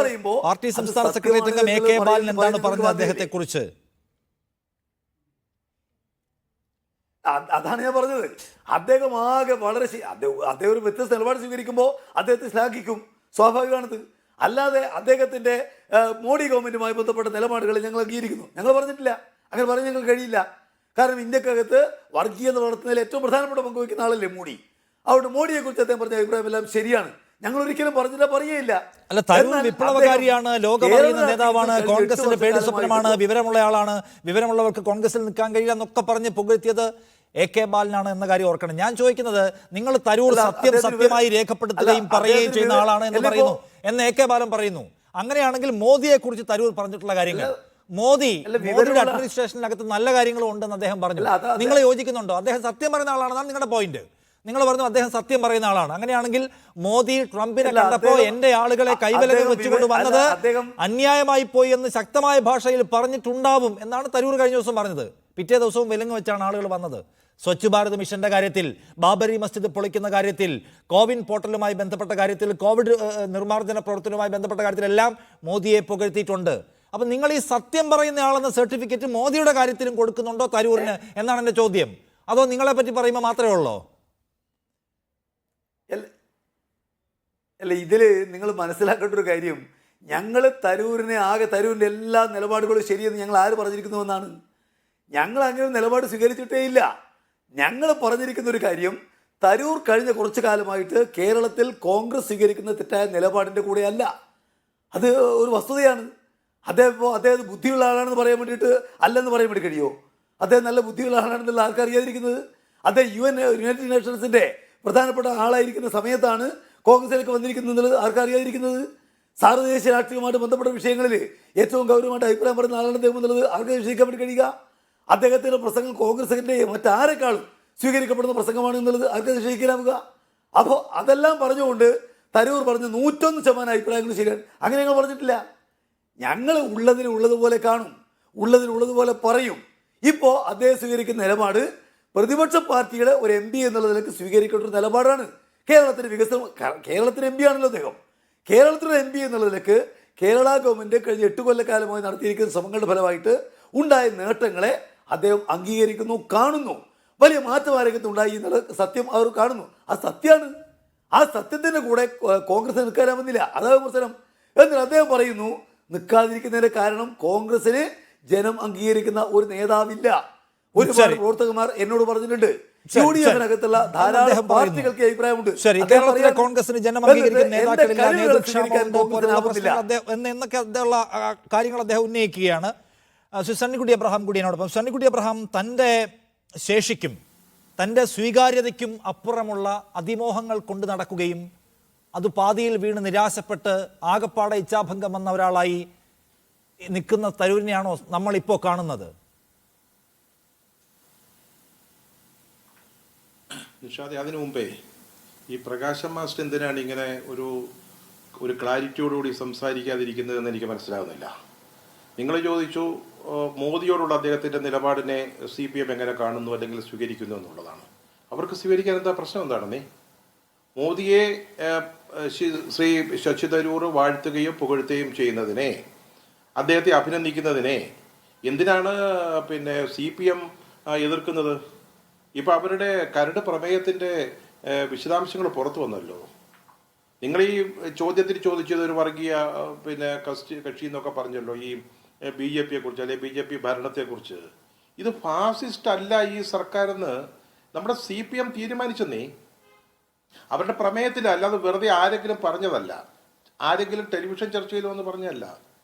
പറയുമ്പോൾ പാർട്ടി സംസ്ഥാന സെക്രട്ടറി അംഗം AK ബാലൻ എന്താണ് പറഞ്ഞത് അദ്ദേഹത്തെക്കുറിച്ച്? അതാണ് ഞാൻ പറഞ്ഞത്. അദ്ദേഹം ആകെ വളരെ അദ്ദേഹം ഒരു വ്യത്യസ്ത നിലപാട് സ്വീകരിക്കുമ്പോൾ അദ്ദേഹത്തെ ശ്ലാഘിക്കും, സ്വാഭാവികമാണത്. അല്ലാതെ അദ്ദേഹത്തിൻ്റെ മോഡി ഗവൺമെൻറ്റുമായി ബന്ധപ്പെട്ട നിലപാടുകൾ ഞങ്ങൾ അംഗീകരിക്കുന്നു ഞങ്ങൾ പറഞ്ഞിട്ടില്ല. അങ്ങനെ പറയാൻ ഞങ്ങൾക്ക് കഴിയില്ല. കാരണം ഇന്ത്യക്കകത്ത് വർഗീയത വളർത്തുന്നതിൽ ഏറ്റവും പ്രധാനപ്പെട്ട പങ്ക് വഹിക്കുന്ന ആളല്ലേ മോഡി. അതുകൊണ്ട് മോഡിയെക്കുറിച്ച് അദ്ദേഹം പറഞ്ഞ അഭിപ്രായം എല്ലാം ശരിയാണ്. ഞങ്ങൾ ഒരിക്കലും പറഞ്ഞില്ല, പറയുകയില്ല. അല്ല, തരൂർ വിപ്ലവകാരിയാണ്, ലോകമറിയുന്ന നേതാവാണ്, കോൺഗ്രസിന്റെ പേടി സ്വപ്നമാണ്, വിവരമുള്ള ആളാണ്, വിവരമുള്ളവർക്ക് കോൺഗ്രസിൽ നിൽക്കാൻ കഴിയില്ല എന്നൊക്കെ പറഞ്ഞ് പുകഴ്ത്തിയത് AK ബാലനാണ് എന്ന കാര്യം ഓർക്കണം. ഞാൻ ചോദിക്കുന്നത്, നിങ്ങൾ തരൂർ സത്യമായി രേഖപ്പെടുത്തുകയും പറയുകയും ചെയ്യുന്ന ആളാണ് എന്ന് പറയുന്നു, എന്ന് AK ബാലൻ പറയുന്നു. അങ്ങനെയാണെങ്കിൽ മോദിയെ കുറിച്ച് തരൂർ പറഞ്ഞിട്ടുള്ള കാര്യങ്ങൾ, മോദിയുടെ അഡ്മിനിസ്ട്രേഷനകത്ത് നല്ല കാര്യങ്ങളും ഉണ്ടെന്ന് അദ്ദേഹം പറഞ്ഞു. നിങ്ങൾ യോജിക്കുന്നുണ്ടോ? അദ്ദേഹം സത്യം പറയുന്ന ആളാണെന്നാണ് നിങ്ങളുടെ പോയിന്റ്. നിങ്ങൾ പറഞ്ഞു അദ്ദേഹം സത്യം പറയുന്ന ആളാണ്. അങ്ങനെയാണെങ്കിൽ മോദി ട്രംപിനെ കണ്ടപ്പോ എന്റെ ആളുകളെ കൈവലകൾ വെച്ചുകൊണ്ട് വന്നത് അന്യായമായി പോയി എന്ന് ശക്തമായ ഭാഷയിൽ പറഞ്ഞിട്ടുണ്ടാവും എന്നാണ് തരൂർ കഴിഞ്ഞ ദിവസം പറഞ്ഞത്. പിറ്റേ ദിവസവും വിലങ്ങ് വെച്ചാണ് ആളുകൾ വന്നത്. സ്വച്ഛ് ഭാരത് മിഷന്റെ കാര്യത്തിൽ, ബാബരി മസ്ജിദ് പൊളിക്കുന്ന കാര്യത്തിൽ, കോവിൻ പോർട്ടലുമായി ബന്ധപ്പെട്ട കാര്യത്തിൽ, കോവിഡ് നിർമ്മാർജ്ജന പ്രവർത്തനവുമായി ബന്ധപ്പെട്ട കാര്യത്തിലെല്ലാം മോദിയെ പുകഴ്ത്തിയിട്ടുണ്ട്. അപ്പം നിങ്ങൾ ഈ സത്യം പറയുന്ന ആളെന്ന സർട്ടിഫിക്കറ്റ് മോദിയുടെ കാര്യത്തിലും കൊടുക്കുന്നുണ്ടോ തരൂരിന് എന്നാണ് എൻ്റെ ചോദ്യം. അതോ നിങ്ങളെ പറ്റി പറയുമ്പോൾ മാത്രമേ ഉള്ളൂ? അല്ല, ഇതിൽ നിങ്ങൾ മനസ്സിലാക്കേണ്ട ഒരു കാര്യം, ഞങ്ങൾ തരൂരിൻ്റെ എല്ലാ നിലപാടുകളും ശരിയെന്ന് ഞങ്ങൾ ആര് പറഞ്ഞിരിക്കുന്നുവെന്നാണ്. ഞങ്ങൾ അങ്ങനെ നിലപാട് സ്വീകരിച്ചിട്ടേ ഇല്ല. ഞങ്ങൾ പറഞ്ഞിരിക്കുന്ന ഒരു കാര്യം, തരൂർ കഴിഞ്ഞ കുറച്ചു കാലമായിട്ട് കേരളത്തിൽ കോൺഗ്രസ് സ്വീകരിക്കുന്ന തെറ്റായ നിലപാടിൻ്റെ കൂടെയല്ല. അത് ഒരു വസ്തുതയാണ്. അദ്ദേഹം ബുദ്ധിയുള്ള ആളാണെന്ന് പറയാൻ വേണ്ടിയിട്ട് അല്ലെന്ന് പറയാൻ വേണ്ടി കഴിയുമോ? അദ്ദേഹം നല്ല ബുദ്ധിയുള്ള ആളാണെന്നുള്ള ആൾക്കറിയാതിരിക്കുന്നത്. അദ്ദേഹം യുണൈറ്റഡ് നേഷൻസിൻ്റെ പ്രധാനപ്പെട്ട ആളായിരിക്കുന്ന സമയത്താണ് കോൺഗ്രസിലേക്ക് വന്നിരിക്കുന്നത് ആർക്കറിയാതിരിക്കുന്നത്. സാർവദേശീയ രാഷ്ട്രീയവുമായിട്ട് ബന്ധപ്പെട്ട വിഷയങ്ങളിൽ ഏറ്റവും ഗൗരവമായിട്ട് അഭിപ്രായം പറയുന്ന ആളാണ് അദ്ദേഹം എന്നുള്ളത് ആർക്ക് വിശ്വസിക്കാൻ വേണ്ടി കഴിയുക? അദ്ദേഹത്തിൻ്റെ പ്രസംഗം കോൺഗ്രസിൻ്റെ മറ്റാരെക്കാളും സ്വീകരിക്കപ്പെടുന്ന പ്രസംഗമാണ് എന്നുള്ളത് ആർക്ക് നിശ്ചയിക്കാനാവുക? അപ്പോൾ അതെല്ലാം പറഞ്ഞുകൊണ്ട് തരൂർ പറഞ്ഞ് 101% അഭിപ്രായങ്ങൾ ശരിയാണ്. അങ്ങനെ ഞങ്ങൾ പറഞ്ഞിട്ടില്ല. ഞങ്ങൾ ഉള്ളതുപോലെ കാണും, ഉള്ളതുപോലെ പറയും. ഇപ്പോൾ അദ്ദേഹം സ്വീകരിക്കുന്ന നിലപാട് പ്രതിപക്ഷ പാർട്ടിയുടെ ഒരു MP എന്നുള്ള നിലയ്ക്ക് സ്വീകരിക്കേണ്ട ഒരു നിലപാടാണ്. കേരളത്തിൻ്റെ വികസനം, കേരളത്തിൻ്റെ MP ആണല്ലോ അദ്ദേഹം. കേരളത്തിലെ MP എന്നുള്ള നിലയ്ക്ക് കേരള ഗവൺമെൻറ് കഴിഞ്ഞ 8 കൊല്ലക്കാലമായി നടത്തിയിരിക്കുന്ന ശ്രമങ്ങളുടെ ഫലമായിട്ട് ഉണ്ടായ നേട്ടങ്ങളെ അദ്ദേഹം അംഗീകരിക്കുന്നു, കാണുന്നു. വലിയ മാറ്റം ആരോഗ്യത്തുണ്ടായി എന്നുള്ള സത്യം അവർ കാണുന്നു. അത് സത്യമാണ്. ആ സത്യത്തിൻ്റെ കൂടെ കോൺഗ്രസ് നിൽക്കാനാവുന്നില്ല, അതാണ് വിമർശനം. എന്നാൽ അദ്ദേഹം പറയുന്നു നിൽക്കാതിരിക്കുന്നതിൻ്റെ കാരണം കോൺഗ്രസിന് ജനം അംഗീകരിക്കുന്ന ഒരു നേതാവില്ല. ഒരുപാട് പ്രവർത്തകന്മാർ എന്നോട് പറഞ്ഞിട്ടുണ്ട്. യുഡിഎഫിനകത്തുള്ള ധാരാളം പാർട്ടികൾക്ക് അഭിപ്രായമുണ്ട്. കോൺഗ്രസിന് ജനം അംഗീകരിക്കുന്ന എന്നൊക്കെ ഉള്ള കാര്യങ്ങൾ അദ്ദേഹം ഉന്നയിക്കുകയാണ്. സണ്ണിക്കുട്ടി അബ്രഹാം കൂടി എന്നോടൊപ്പം. സണ്ണിക്കുട്ടി അബ്രഹാം, തൻ്റെ ശേഷിക്കും തൻ്റെ സ്വീകാര്യതയ്ക്കും അപ്പുറമുള്ള അതിമോഹങ്ങൾ കൊണ്ട് നടക്കുകയും അത് പാതിയിൽ വീണ് നിരാശപ്പെട്ട് ആകപ്പാടെ ഇച്ഛാഭംഗം വന്ന ഒരാളായി നിൽക്കുന്ന തരൂരിനെയാണോ നമ്മളിപ്പോൾ കാണുന്നത്? നിഷാദ്, അതിനു മുമ്പേ ഈ പ്രകാശം മാസ്റ്റർ എന്തിനാണ് ഇങ്ങനെ ഒരു ക്ലാരിറ്റിയോടുകൂടി സംസാരിക്കാതിരിക്കുന്നതെന്ന് എനിക്ക് മനസ്സിലാകുന്നില്ല. നിങ്ങൾ ചോദിച്ചു മോദിയോടുള്ള അദ്ദേഹത്തിൻ്റെ നിലപാടിനെ CPM എങ്ങനെ കാണുന്നു അല്ലെങ്കിൽ സ്വീകരിക്കുന്നു എന്നുള്ളതാണ്. അവർക്ക് സ്വീകരിക്കാൻ എന്താ പ്രശ്നം എന്താണെന്നേ? മോദിയെ ശ്രീ ശശി തരൂർ വാഴ്ത്തുകയും പുകഴ്ത്തുകയും ചെയ്യുന്നതിനെ, അദ്ദേഹത്തെ അഭിനന്ദിക്കുന്നതിനെ എന്തിനാണ് CPM എതിർക്കുന്നത്? ഇപ്പം അവരുടെ കരട് പ്രമേയത്തിൻ്റെ വിശദാംശങ്ങൾ പുറത്തു വന്നല്ലോ. നിങ്ങൾ ഈ ചോദ്യത്തിൽ ചോദിച്ചത് ഒരു വർഗീയ കക്ഷി എന്നൊക്കെ പറഞ്ഞല്ലോ, ഈ BJPയെ കുറിച്ച് അല്ലെങ്കിൽ BJP ഭരണത്തെക്കുറിച്ച്. ഇത് ഫാസിസ്റ്റ് അല്ല ഈ സർക്കാരെന്ന് നമ്മുടെ CPM തീരുമാനിച്ചെന്നേ. അവരുടെ പ്രമേയത്തിൽ അല്ലാതെ വെറുതെ ആരെങ്കിലും പറഞ്ഞതല്ല, ആരെങ്കിലും ടെലിവിഷൻ ചർച്ചയിൽ വന്ന് പറഞ്ഞതല്ല.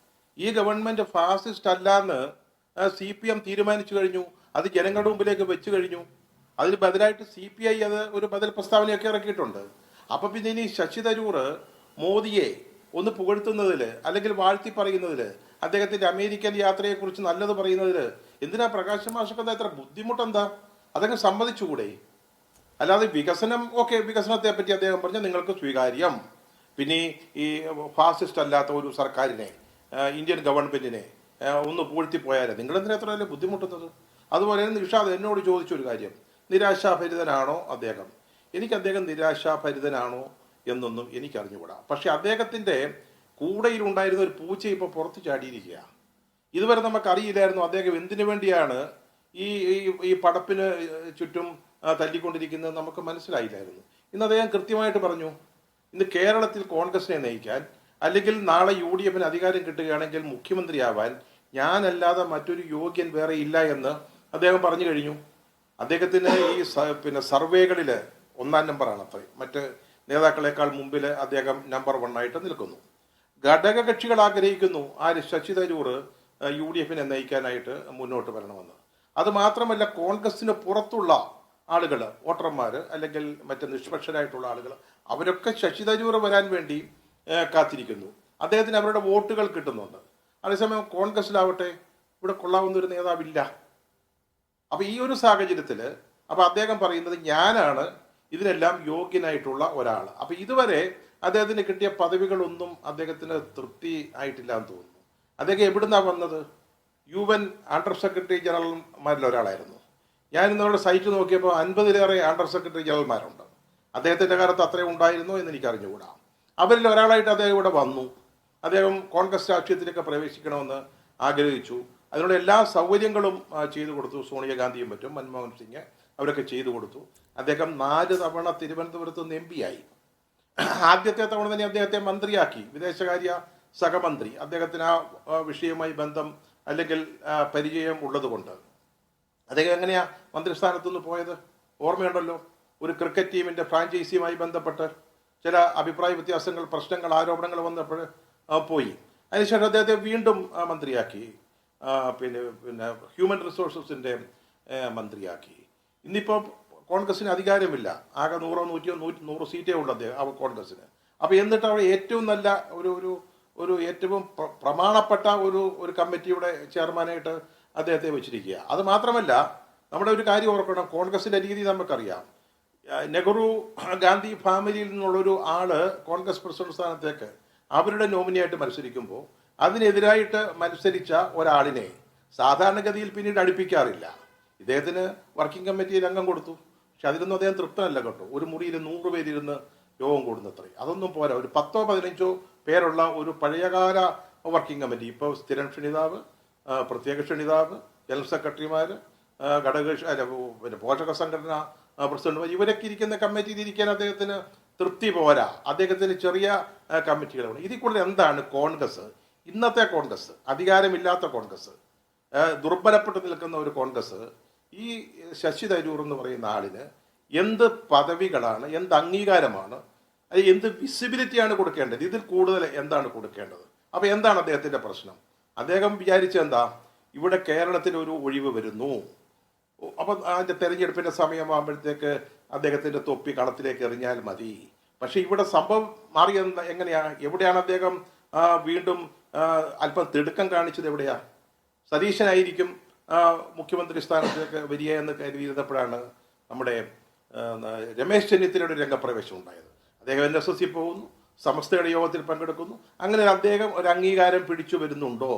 ഈ ഗവൺമെൻറ് ഫാസിസ്റ്റ് അല്ല എന്ന് CPM തീരുമാനിച്ചു കഴിഞ്ഞു. അത് ജനങ്ങളുടെ മുമ്പിലേക്ക് വെച്ചു കഴിഞ്ഞു. അതിന് ബദലായിട്ട് CPI അത് ഒരു ബദൽ പ്രസ്താവനയൊക്കെ ഇറക്കിയിട്ടുണ്ട്. അപ്പം പിന്നെ ഇനി ശശി തരൂർ മോദിയെ ഒന്ന് പുകഴ്ത്തുന്നതിൽ അല്ലെങ്കിൽ വാഴ്ത്തി പറയുന്നതിൽ, അദ്ദേഹത്തിൻ്റെ അമേരിക്കൻ യാത്രയെക്കുറിച്ച് നല്ലത് പറയുന്നതിൽ എന്തിനാ പ്രകാശ് മാഷക്കെന്താ ഇത്ര ബുദ്ധിമുട്ടെന്താ? അതങ്ങ് സമ്മതിച്ചുകൂടെ? അല്ലാതെ വികസനം, ഓക്കെ, വികസനത്തെ പറ്റി അദ്ദേഹം പറഞ്ഞാൽ നിങ്ങൾക്ക് സ്വീകാര്യം. പിന്നെ ഈ ഫാസിസ്റ്റ് അല്ലാത്ത ഒരു സർക്കാരിനെ, ഇന്ത്യൻ ഗവൺമെന്റിനെ ഒന്ന് പൂഴ്ത്തിപ്പോയാലേ നിങ്ങളെന്തിനാ എത്ര വലിയ ബുദ്ധിമുട്ടുന്നത്? അതുപോലെ നിഷാദ് എന്നോട് ചോദിച്ചൊരു കാര്യം, നിരാശാഭരിതനാണോ അദ്ദേഹം? എനിക്ക് അദ്ദേഹം നിരാശാഭരിതനാണോ എന്നൊന്നും എനിക്കറിഞ്ഞുകൂടാ. പക്ഷെ അദ്ദേഹത്തിൻ്റെ കൂടെയിലുണ്ടായിരുന്ന ഒരു പൂച്ച ഇപ്പോൾ പുറത്ത് ചാടിയിരിക്കുക. ഇതുവരെ നമുക്കറിയില്ലായിരുന്നു അദ്ദേഹം എന്തിനു വേണ്ടിയാണ് ഈ പടപ്പിന് ചുറ്റും തല്ലിക്കൊണ്ടിരിക്കുന്നത്, നമുക്ക് മനസ്സിലായില്ലായിരുന്നു. ഇന്ന് അദ്ദേഹം കൃത്യമായിട്ട് പറഞ്ഞു, ഇന്ന് കേരളത്തിൽ കോൺഗ്രസിനെ നയിക്കാൻ അല്ലെങ്കിൽ നാളെ UDF അധികാരം കിട്ടുകയാണെങ്കിൽ മുഖ്യമന്ത്രിയാവാൻ ഞാനല്ലാതെ മറ്റൊരു യോഗ്യൻ വേറെ ഇല്ല എന്ന് അദ്ദേഹം പറഞ്ഞു കഴിഞ്ഞു. അദ്ദേഹത്തിന് ഈ സർവേകളിൽ 1-ാം നമ്പറാണ് അത്ര, മറ്റ് നേതാക്കളെക്കാൾ മുമ്പിൽ അദ്ദേഹം നമ്പർ 1 ആയിട്ട് നിൽക്കുന്നു. ഘടകകക്ഷികൾ ആഗ്രഹിക്കുന്നു ആര്? ശശി തരൂർ UDF നയിക്കാനായിട്ട് മുന്നോട്ട് വരണമെന്ന്. അത് മാത്രമല്ല, കോൺഗ്രസിന് പുറത്തുള്ള ആളുകൾ, വോട്ടർമാർ അല്ലെങ്കിൽ മറ്റ് നിഷ്പക്ഷരായിട്ടുള്ള ആളുകൾ, അവരൊക്കെ ശശി തരൂർ വരാൻ വേണ്ടി കാത്തിരിക്കുന്നു. അദ്ദേഹത്തിന് അവരുടെ വോട്ടുകൾ കിട്ടുന്നുണ്ട്. അതേസമയം കോൺഗ്രസിലാവട്ടെ ഇവിടെ കൊള്ളാവുന്ന ഒരു നേതാവില്ല. അപ്പം ഈ ഒരു സാഹചര്യത്തിൽ അപ്പം അദ്ദേഹം പറയുന്നത് ഞാനാണ് ഇതിനെല്ലാം യോഗ്യനായിട്ടുള്ള ഒരാൾ. അപ്പം ഇതുവരെ അദ്ദേഹത്തിന് കിട്ടിയ പദവികളൊന്നും അദ്ദേഹത്തിന് തൃപ്തി ആയിട്ടില്ല എന്ന് തോന്നുന്നു. അദ്ദേഹം എവിടുന്നാണ് വന്നത്? UN അണ്ടർ സെക്രട്ടറി ജനറൽമാരിൽ ഒരാളായിരുന്നു. ഞാൻ ഇന്നവരുടെ സൈറ്റ് നോക്കിയപ്പോൾ 50-ലേറെ അണ്ടർ സെക്രട്ടറി ജനറൽമാരുണ്ട്. അദ്ദേഹത്തിൻ്റെ കാലത്ത് അത്രയും ഉണ്ടായിരുന്നോ എന്ന് എനിക്ക് അറിഞ്ഞുകൂടാ. അവരിൽ ഒരാളായിട്ട് അദ്ദേഹം ഇവിടെ വന്നു. അദ്ദേഹം കോൺഗ്രസ് രാഷ്ട്രീയത്തിലേക്ക് പ്രവേശിക്കണമെന്ന് ആഗ്രഹിച്ചു. അതിനുള്ള എല്ലാ സൗകര്യങ്ങളും ചെയ്തു കൊടുത്തു. സോണിയാഗാന്ധിയും മറ്റും, മൻമോഹൻ സിംഗ് അവരൊക്കെ ചെയ്തു കൊടുത്തു. അദ്ദേഹം 4 തവണ തിരുവനന്തപുരത്ത് നിന്ന് MP ആയി. ആദ്യത്തെ തവണ തന്നെ അദ്ദേഹത്തെ മന്ത്രിയാക്കി, വിദേശകാര്യ സഹമന്ത്രി. അദ്ദേഹത്തിന് ആ വിഷയവുമായി ബന്ധം അല്ലെങ്കിൽ പരിചയം ഉള്ളതുകൊണ്ട്. അദ്ദേഹം എങ്ങനെയാ മന്ത്രിസ്ഥാനത്തു നിന്ന് പോയത്? ഓർമ്മയുണ്ടല്ലോ, ഒരു ക്രിക്കറ്റ് ടീമിന്റെ ഫ്രാഞ്ചൈസിയുമായി ബന്ധപ്പെട്ട് ചില അഭിപ്രായ വ്യത്യാസങ്ങൾ, പ്രശ്നങ്ങൾ, ആരോപണങ്ങൾ വന്നപ്പോൾ പോയി. അതിനുശേഷം അദ്ദേഹത്തെ വീണ്ടും മന്ത്രിയാക്കി, പിന്നെ ഹ്യൂമൻ റിസോഴ്സസിന്റെ മന്ത്രിയാക്കി. ഇന്നിപ്പോൾ കോൺഗ്രസിന് അധികാരമില്ല, ആകെ 100 സീറ്റേ ഉള്ളൂ അദ്ദേഹം കോൺഗ്രസിന്. അപ്പോൾ എന്നിട്ട് അവിടെ ഏറ്റവും നല്ല ഒരു ഏറ്റവും പ്രമാണപ്പെട്ട ഒരു കമ്മിറ്റിയുടെ ചെയർമാനായിട്ട് അദ്ദേഹത്തെ വെച്ചിരിക്കുക. അത് മാത്രമല്ല, നമ്മുടെ ഒരു കാര്യം ഓർക്കണം, കോൺഗ്രസിന്റെ രീതി നമുക്കറിയാം. നെഹ്റു ഗാന്ധി ഫാമിലിയിൽ നിന്നുള്ളൊരു ആള് കോൺഗ്രസ് പ്രസിഡന്റ് സ്ഥാനത്തേക്ക് അവരുടെ നോമിനിയായിട്ട് മത്സരിക്കുമ്പോൾ അതിനെതിരായിട്ട് മത്സരിച്ച ഒരാളിനെ സാധാരണഗതിയിൽ പിന്നീട് അടുപ്പിക്കാറില്ല. ഇദ്ദേഹത്തിന് വർക്കിംഗ് കമ്മിറ്റിയിൽ അംഗം കൊടുത്തു. പക്ഷെ അതിലൊന്നും അദ്ദേഹം തൃപ്തനല്ല കേട്ടോ. ഒരു മുറിയിൽ 100 പേരിരുന്ന് യോഗം കൂടുന്നത്രേ, അതൊന്നും പോരാ. ഒരു 10-15 പേരുള്ള ഒരു പഴയകാല വർക്കിംഗ് കമ്മിറ്റി, ഇപ്പോൾ സ്ഥിരം ക്ഷണിതാവ്, പ്രത്യേക ക്ഷണിതാവ്, ജനറൽ സെക്രട്ടറിമാർ, പിന്നെ പോഷക സംഘടന പ്രസിഡന്റുമാർ, ഇവരൊക്കെ ഇരിക്കുന്ന കമ്മിറ്റിയിൽ ഇരിക്കാൻ അദ്ദേഹത്തിന് തൃപ്തി പോരാ. അദ്ദേഹത്തിന് ചെറിയ കമ്മിറ്റികളാണ്. ഇതിൽ കൂടുതൽ എന്താണ് കോൺഗ്രസ്? ഇന്നത്തെ കോൺഗ്രസ്, അധികാരമില്ലാത്ത കോൺഗ്രസ്, ദുർബലപ്പെട്ട് നിൽക്കുന്ന ഒരു കോൺഗ്രസ്, ഈ ശശി തരൂർ എന്ന് പറയുന്ന ആളിന് എന്ത് പദവികളാണ്, എന്ത് അംഗീകാരമാണ്, അത് എന്ത് വിസിബിലിറ്റിയാണ് കൊടുക്കേണ്ടത്? ഇതിൽ കൂടുതൽ എന്താണ് കൊടുക്കേണ്ടത്? അപ്പോൾ എന്താണ് അദ്ദേഹത്തിൻ്റെ പ്രശ്നം? അദ്ദേഹം വിചാരിച്ചെന്താ, ഇവിടെ കേരളത്തിൽ ഒരു ഒഴിവ് വരുന്നു, അപ്പം അതിൻ്റെ തെരഞ്ഞെടുപ്പിൻ്റെ സമയമാകുമ്പോഴത്തേക്ക് അദ്ദേഹത്തിൻ്റെ തൊപ്പി കളത്തിലേക്ക് എറിഞ്ഞാൽ മതി. പക്ഷെ ഇവിടെ സംഭവം മാറിയത് എങ്ങനെയാണ്? എവിടെയാണ് അദ്ദേഹം വീണ്ടും അല്പം തിടുക്കം കാണിച്ചത്? എവിടെയാ? സതീശനായിരിക്കും മുഖ്യമന്ത്രി സ്ഥാനത്തേക്ക് വരിക എന്ന് കരുതിയിരുന്നപ്പോഴാണ് നമ്മുടെ രമേശ് ചെന്നിത്തലയുടെ രംഗപ്രവേശം ഉണ്ടായത്. അദ്ദേഹം NSS പോകുന്നു, സമസ്തയുടെ യോഗത്തിൽ പങ്കെടുക്കുന്നു. അങ്ങനെ അദ്ദേഹം ഒരു അംഗീകാരം പിടിച്ചു വരുന്നുണ്ടോ?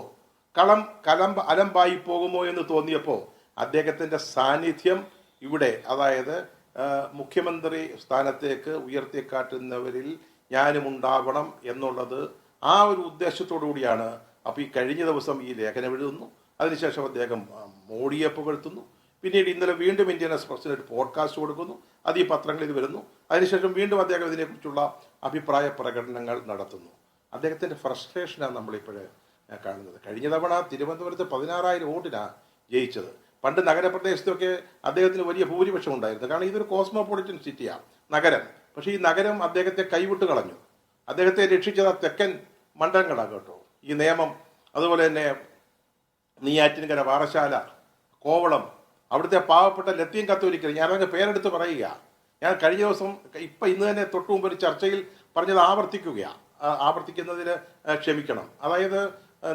അലമ്പായി പോകുമോ എന്ന് തോന്നിയപ്പോൾ അദ്ദേഹത്തിൻ്റെ സാന്നിധ്യം ഇവിടെ, അതായത് മുഖ്യമന്ത്രി സ്ഥാനത്തേക്ക് ഉയർത്തിക്കാട്ടുന്നവരിൽ ഞാനും ഉണ്ടാവണം എന്നുള്ളത്, ആ ഒരു ഉദ്ദേശത്തോടു കൂടിയാണ്. അപ്പോൾ ഈ കഴിഞ്ഞ ദിവസം ഈ ലേഖനം എഴുതുന്നു, അതിനുശേഷം അദ്ദേഹം മോഡിയെ പുകഴ്ത്തുന്നു, പിന്നീട് ഇന്നലെ വീണ്ടും ഇന്ത്യൻ എക്സ്പ്രസിന് ഒരു പോഡ്കാസ്റ്റ് കൊടുക്കുന്നു, അത് ഈ പത്രങ്ങളിൽ വരുന്നു. അതിനുശേഷം വീണ്ടും അദ്ദേഹം ഇതിനെക്കുറിച്ചുള്ള അഭിപ്രായ പ്രകടനങ്ങൾ നടത്തുന്നു. അദ്ദേഹത്തിൻ്റെ ഫ്രസ്ട്രേഷനാണ് നമ്മളിപ്പോഴേ കാണുന്നത്. കഴിഞ്ഞ തവണ തിരുവനന്തപുരത്ത് 16,000 വോട്ടിനാണ് ജയിച്ചത്. പണ്ട് നഗരപ്രദേശത്തൊക്കെ അദ്ദേഹത്തിന് വലിയ ഭൂരിപക്ഷം ഉണ്ടായിരുന്നു. കാരണം ഇതൊരു കോസ്മോപൊളിറ്റൻ സിറ്റിയാണ് നഗരം. പക്ഷേ ഈ നഗരം അദ്ദേഹത്തെ കൈവിട്ട് കളഞ്ഞു. അദ്ദേഹത്തെ രക്ഷിച്ചത് തെക്കൻ മണ്ഡലങ്ങളാണ് കേട്ടോ. ഈ നേമം, അതുപോലെ തന്നെ നെയ്യാറ്റിൻകര, പാറശാല, കോവളം, അവിടുത്തെ പാവപ്പെട്ട ലത്തീൻ കത്തോലിക്കൽ, ഞാനതിൻ്റെ പേരെടുത്ത് പറയുക. ഞാൻ കഴിഞ്ഞ ദിവസം ഇന്ന് തന്നെ തൊട്ടു മുമ്പ് ഒരു ചർച്ചയിൽ പറഞ്ഞത് ആവർത്തിക്കുന്നതിൽ ക്ഷമിക്കണം. അതായത്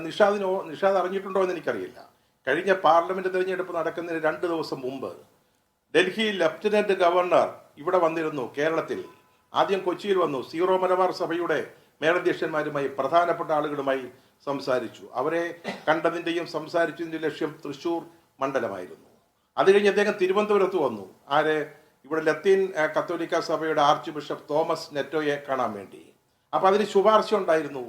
നിഷാദ് അറിഞ്ഞിട്ടുണ്ടോ എന്ന് എനിക്കറിയില്ല. കഴിഞ്ഞ പാർലമെന്റ് തെരഞ്ഞെടുപ്പ് നടക്കുന്നതിന് 2 ദിവസം മുമ്പ് ഡൽഹി ലഫ്റ്റനന്റ് ഗവർണർ ഇവിടെ വന്നിരുന്നു. കേരളത്തിൽ ആദ്യം കൊച്ചിയിൽ വന്നു. സീറോ മലബാർ സഭയുടെ മേലധ്യക്ഷന്മാരുമായി പ്രധാനപ്പെട്ട ആളുകളുമായി സംസാരിച്ചു. അവരെ കണ്ടതിൻ്റെയും സംസാരിച്ചതിൻ്റെ ലക്ഷ്യം തൃശ്ശൂർ മണ്ഡലമായിരുന്നു. അത് കഴിഞ്ഞ് അദ്ദേഹം തിരുവനന്തപുരത്ത് വന്നു. ഇവിടെ ലത്തീൻ കത്തോലിക്ക സഭയുടെ ആർച്ച് ബിഷപ്പ് തോമസ് നെറ്റോയെ കാണാൻ വേണ്ടി. അപ്പോൾ അതിന് ശുപാർശ ഉണ്ടായിരുന്നു.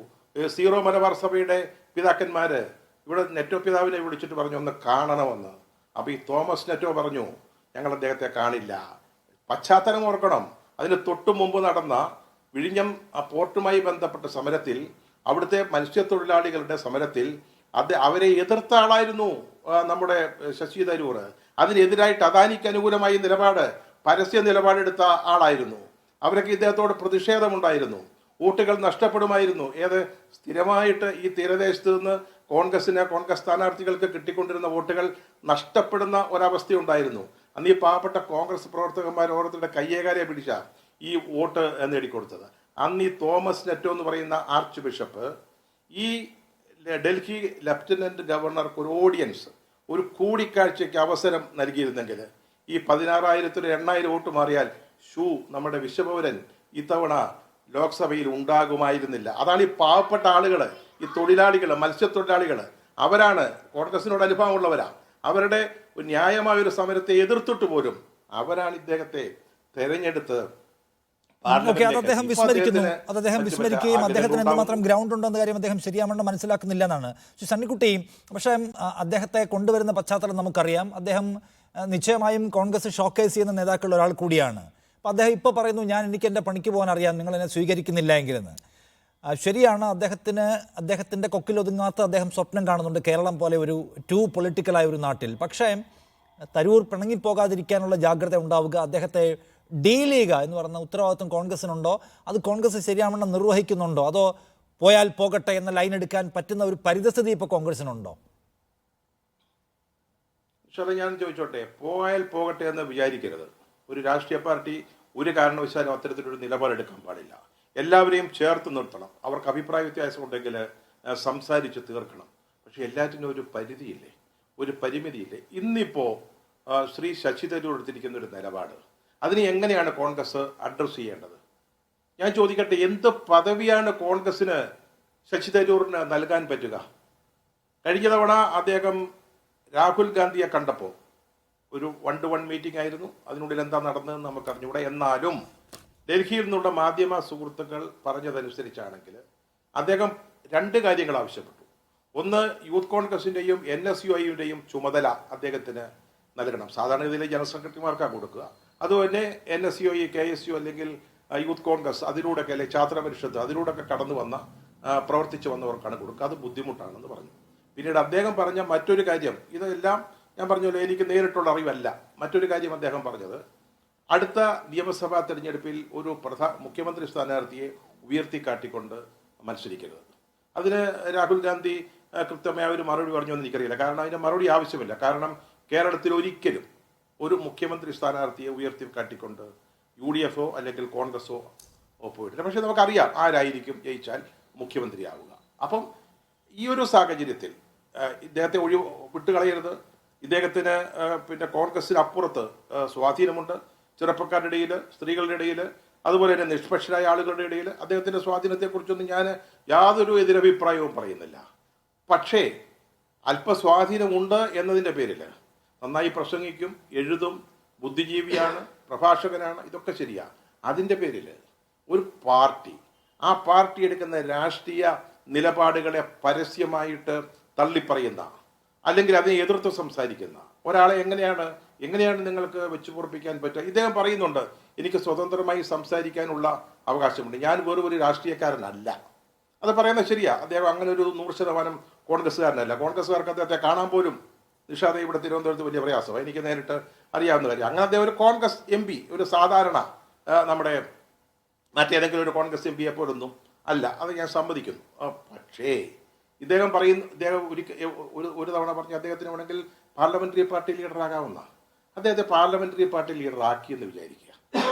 സീറോ മലബാർ സഭയുടെ പിതാക്കന്മാര് ഇവിടെ നെറ്റോ പിതാവിനെ വിളിച്ചിട്ട് പറഞ്ഞു ഒന്ന് കാണണമെന്ന്. അപ്പോൾ ഈ തോമസ് നെറ്റോ പറഞ്ഞു ഞങ്ങൾ അദ്ദേഹത്തെ കാണില്ല. പശ്ചാത്തലം ഓർക്കണം, അതിന് തൊട്ടു മുമ്പ് നടന്ന വിഴിഞ്ഞം പോർട്ടുമായി ബന്ധപ്പെട്ട സമരത്തിൽ, അവിടുത്തെ മത്സ്യത്തൊഴിലാളികളുടെ സമരത്തിൽ അവരെ എതിർത്ത ആളായിരുന്നു നമ്മുടെ ശശി തരൂർ. അതിനെതിരായിട്ട് അദാനിക്ക് അനുകൂലമായി പരസ്യ നിലപാടെടുത്ത ആളായിരുന്നു. അവരൊക്കെ ഇദ്ദേഹത്തോട് പ്രതിഷേധമുണ്ടായിരുന്നു. വോട്ടുകൾ നഷ്ടപ്പെടുമായിരുന്നു. സ്ഥിരമായിട്ട് ഈ തീരദേശത്ത് നിന്ന് കോൺഗ്രസ് സ്ഥാനാർത്ഥികൾക്ക് കിട്ടിക്കൊണ്ടിരുന്ന വോട്ടുകൾ നഷ്ടപ്പെടുന്ന ഒരവസ്ഥയുണ്ടായിരുന്നു. അന്ന് ഈ പാവപ്പെട്ട കോൺഗ്രസ് പ്രവർത്തകന്മാർ ഓരോരുത്തരുടെ കയ്യേകാരെ പിടിച്ച ഈ വോട്ട് നേടിക്കൊടുത്തത്. അന്ന് ഈ തോമസ് നെറ്റോ എന്ന് പറയുന്ന ആർച്ച് ബിഷപ്പ് ഈ ഡൽഹി ലഫ്റ്റനന്റ് ഗവർണർക്ക് ഒരു ഓഡിയൻസ്, ഒരു കൂടിക്കാഴ്ചയ്ക്ക് അവസരം നൽകിയിരുന്നെങ്കിൽ ഈ 16,000-8,000 വോട്ട് മാറിയാൽ നമ്മുടെ വിശ്വപൗരൻ ഇത്തവണ ലോക്സഭയിൽ ഉണ്ടാകുമായിരുന്നില്ല. അതാണ് ഈ പാവപ്പെട്ട ആളുകൾ, ഈ തൊഴിലാളികൾ, മത്സ്യത്തൊഴിലാളികൾ, അവരാണ് കോൺഗ്രസിനോട് അനുഭവമുള്ളവരാ. അവരുടെ ന്യായമായ ഒരു സമരത്തെ എതിർത്തിട്ട് പോലും അവരാണ് ഇദ്ദേഹത്തെ തെരഞ്ഞെടുത്ത്. അദ്ദേഹം വിസ്മരിക്കുകയും അദ്ദേഹത്തിന് എന്തുമാത്രം ഗ്രൗണ്ട് ഉണ്ടെന്ന കാര്യം അദ്ദേഹം ശരിയാവണ്ണം മനസ്സിലാക്കുന്നില്ല എന്നാണ് സണ്ണിക്കുട്ടി. പക്ഷേ അദ്ദേഹത്തെ കൊണ്ടുവരുന്ന പശ്ചാത്തലം നമുക്കറിയാം. അദ്ദേഹം നിശ്ചയമായും കോൺഗ്രസ് ഷോക്കേസ് ചെയ്യുന്ന നേതാക്കളിൽ ഒരാൾ കൂടിയാണ്. അപ്പോൾ അദ്ദേഹം ഇപ്പോൾ പറയുന്നു എനിക്ക് എൻ്റെ പണിക്ക് പോകാൻ അറിയാം, നിങ്ങൾ എന്നെ സ്വീകരിക്കുന്നില്ല എങ്കിലെന്ന്. ശരിയാണ്, അദ്ദേഹത്തിൻ്റെ കൊക്കിലൊതുങ്ങാത്ത അദ്ദേഹം സ്വപ്നം കാണുന്നുണ്ട് കേരളം പോലെ ഒരു പൊളിറ്റിക്കലായ ഒരു നാട്ടിൽ. പക്ഷേ തരൂർ പിണങ്ങിപ്പോകാതിരിക്കാനുള്ള ജാഗ്രത ഉണ്ടാവുക, അദ്ദേഹത്തെ ഡീൽ ചെയ്യുക എന്ന് പറയുന്ന ഉത്തരവാദിത്വം കോൺഗ്രസിനുണ്ടോ? അത് കോൺഗ്രസ് ശരിയാവണ്ണം നിർവഹിക്കുന്നുണ്ടോ? അതോ പോയാൽ പോകട്ടെ എന്ന ലൈൻ എടുക്കാൻ പറ്റുന്ന ഒരു പരിതസ്ഥിതി ഇപ്പോൾ കോൺഗ്രസിനുണ്ടോ? ഞാൻ ചോദിച്ചോട്ടെ, പോയാൽ പോകട്ടെ എന്ന് വിചാരിക്കരുത്. ഒരു രാഷ്ട്രീയ പാർട്ടി ഒരു കാരണവശാലും അത്തരത്തിലൊരു നിലപാടെടുക്കാൻ പാടില്ല. എല്ലാവരെയും ചേർത്ത് നിർത്തണം. അവർക്ക് അഭിപ്രായ വ്യത്യാസം ഉണ്ടെങ്കിൽ സംസാരിച്ച് തീർക്കണം. പക്ഷെ എല്ലാറ്റിനും ഒരു പരിധിയില്ലേ, ഒരു പരിമിതിയില്ലേ? ഇന്നിപ്പോൾ ശ്രീ ശശി തരൂർ എടുത്തിരിക്കുന്ന ഒരു നിലപാട്, അതിനെ എങ്ങനെയാണ് കോൺഗ്രസ് അഡ്രസ് ചെയ്യേണ്ടത്? ഞാൻ ചോദിക്കട്ടെ, എന്ത് പദവിയാണ് കോൺഗ്രസിന് ശശി തരൂറിന് നൽകാൻ പറ്റുക? കഴിഞ്ഞ തവണ അദ്ദേഹം രാഹുൽ ഗാന്ധിയെ കണ്ടപ്പോൾ ഒരു 1-to-1 മീറ്റിംഗ് ആയിരുന്നു. അതിനുള്ളിൽ എന്താ നടന്നതെന്ന് നമുക്കറിഞ്ഞൂടെ. എന്നാലും ഡൽഹിയിൽ നിന്നുള്ള മാധ്യമ സുഹൃത്തുക്കൾ പറഞ്ഞതനുസരിച്ചാണെങ്കിൽ അദ്ദേഹം 2 കാര്യങ്ങൾ ആവശ്യപ്പെട്ടു. ഒന്ന്, യൂത്ത് കോൺഗ്രസിൻ്റെയും NSUIയുടെയും ചുമതല അദ്ദേഹത്തിന് നൽകണം. സാധാരണഗതിയിലെ ജനറൽ സെക്രട്ടറിമാർക്കാണ് കൊടുക്കുക. അതുപോലെ NSUI, KSU അല്ലെങ്കിൽ യൂത്ത് കോൺഗ്രസ് അതിലൂടെയൊക്കെ, അല്ലെങ്കിൽ ഛാത്ര പരിഷത്ത് അതിലൂടെയൊക്കെ കടന്നു വന്ന പ്രവർത്തിച്ചു വന്നവർക്കാണ് കൊടുക്കുക. അത് ബുദ്ധിമുട്ടാണെന്ന് പറഞ്ഞു. പിന്നീട് അദ്ദേഹം പറഞ്ഞ മറ്റൊരു കാര്യം, ഇതെല്ലാം ഞാൻ പറഞ്ഞല്ലോ എനിക്ക് നേരിട്ടുള്ള അറിവല്ല. മറ്റൊരു കാര്യം അദ്ദേഹം പറഞ്ഞത്, അടുത്ത നിയമസഭാ തെരഞ്ഞെടുപ്പിൽ ഒരു മുഖ്യമന്ത്രി സ്ഥാനാർത്ഥിയെ ഉയർത്തിക്കാട്ടിക്കൊണ്ട് മത്സരിക്കരുത്. അതിന് രാഹുൽ ഗാന്ധി കൃത്യമായ ഒരു മറുപടി പറഞ്ഞു എന്ന് എനിക്കറിയില്ല. കാരണം അതിന് മറുപടി ആവശ്യമില്ല. കാരണം കേരളത്തിൽ ഒരിക്കലും ഒരു മുഖ്യമന്ത്രി സ്ഥാനാർത്ഥിയെ ഉയർത്തിക്കാട്ടിക്കൊണ്ട് UDF അല്ലെങ്കിൽ കോൺഗ്രസോ പോയിട്ടില്ല. പക്ഷെ നമുക്കറിയാം ആരായിരിക്കും ജയിച്ചാൽ മുഖ്യമന്ത്രിയാവുക. അപ്പം ഈ ഒരു സാഹചര്യത്തിൽ ഇദ്ദേഹത്തെ വിട്ടുകളയരുത്. ഇദ്ദേഹത്തിന് പിന്നെ കോൺഗ്രസിന് അപ്പുറത്ത് സ്വാധീനമുണ്ട്. ചെറുപ്പക്കാരുടെ ഇടയിൽ, സ്ത്രീകളുടെ ഇടയിൽ, അതുപോലെ തന്നെ നിഷ്പക്ഷരായ ആളുകളുടെ ഇടയിൽ അദ്ദേഹത്തിൻ്റെ സ്വാധീനത്തെക്കുറിച്ചൊന്നും ഞാൻ യാതൊരു എതിരഭിപ്രായവും പറയുന്നില്ല. പക്ഷേ അല്പസ്വാധീനമുണ്ട് എന്നതിൻ്റെ പേരിൽ നന്നായി പ്രസംഗിക്കും, എഴുതും, ബുദ്ധിജീവിയാണ്, പ്രഭാഷകനാണ്, ഇതൊക്കെ ശരിയാണ്. അതിൻ്റെ പേരിൽ ഒരു പാർട്ടി, ആ പാർട്ടി എടുക്കുന്ന രാഷ്ട്രീയ നിലപാടുകളെ പരസ്യമായിട്ട് തള്ളിപ്പറയുന്ന അല്ലെങ്കിൽ അതിനെ എതിർത്ത് സംസാരിക്കുന്ന ഒരാളെ എങ്ങനെയാണ് നിങ്ങൾക്ക് വെച്ചു പൊറപ്പിക്കാൻ പറ്റുക? ഇദ്ദേഹം പറയുന്നുണ്ട് എനിക്ക് സ്വതന്ത്രമായി സംസാരിക്കാനുള്ള അവകാശമുണ്ട്, ഞാൻ വെറും ഒരു രാഷ്ട്രീയക്കാരനല്ല. അത് പറയുന്നത് ശരിയാ. അദ്ദേഹം അങ്ങനെ ഒരു 100% കോൺഗ്രസ്സുകാരനല്ല. കോൺഗ്രസ്സുകാർക്ക് അദ്ദേഹത്തെ കാണാൻ പോലും നിഷാദ് ഇവിടെ തിരുവനന്തപുരത്ത് വലിയ പ്രയാസമാണ്. എനിക്ക് നേരിട്ട് അറിയാവുന്ന കാര്യം. അങ്ങനെ അദ്ദേഹം ഒരു കോൺഗ്രസ് MP, ഒരു സാധാരണ നമ്മുടെ മറ്റേതെങ്കിലും ഒരു കോൺഗ്രസ് MP പോലൊന്നും അല്ല. അത് ഞാൻ സമ്മതിക്കുന്നു. പക്ഷേ ഇദ്ദേഹം ഒരു തവണ പറഞ്ഞ് അദ്ദേഹത്തിന് വേണമെങ്കിൽ പാർലമെന്ററി പാർട്ടി ലീഡറാകാവുന്ന അദ്ദേഹത്തെ പാർലമെന്ററി പാർട്ടി ലീഡർ ആക്കിയെന്ന് വിചാരിക്കുക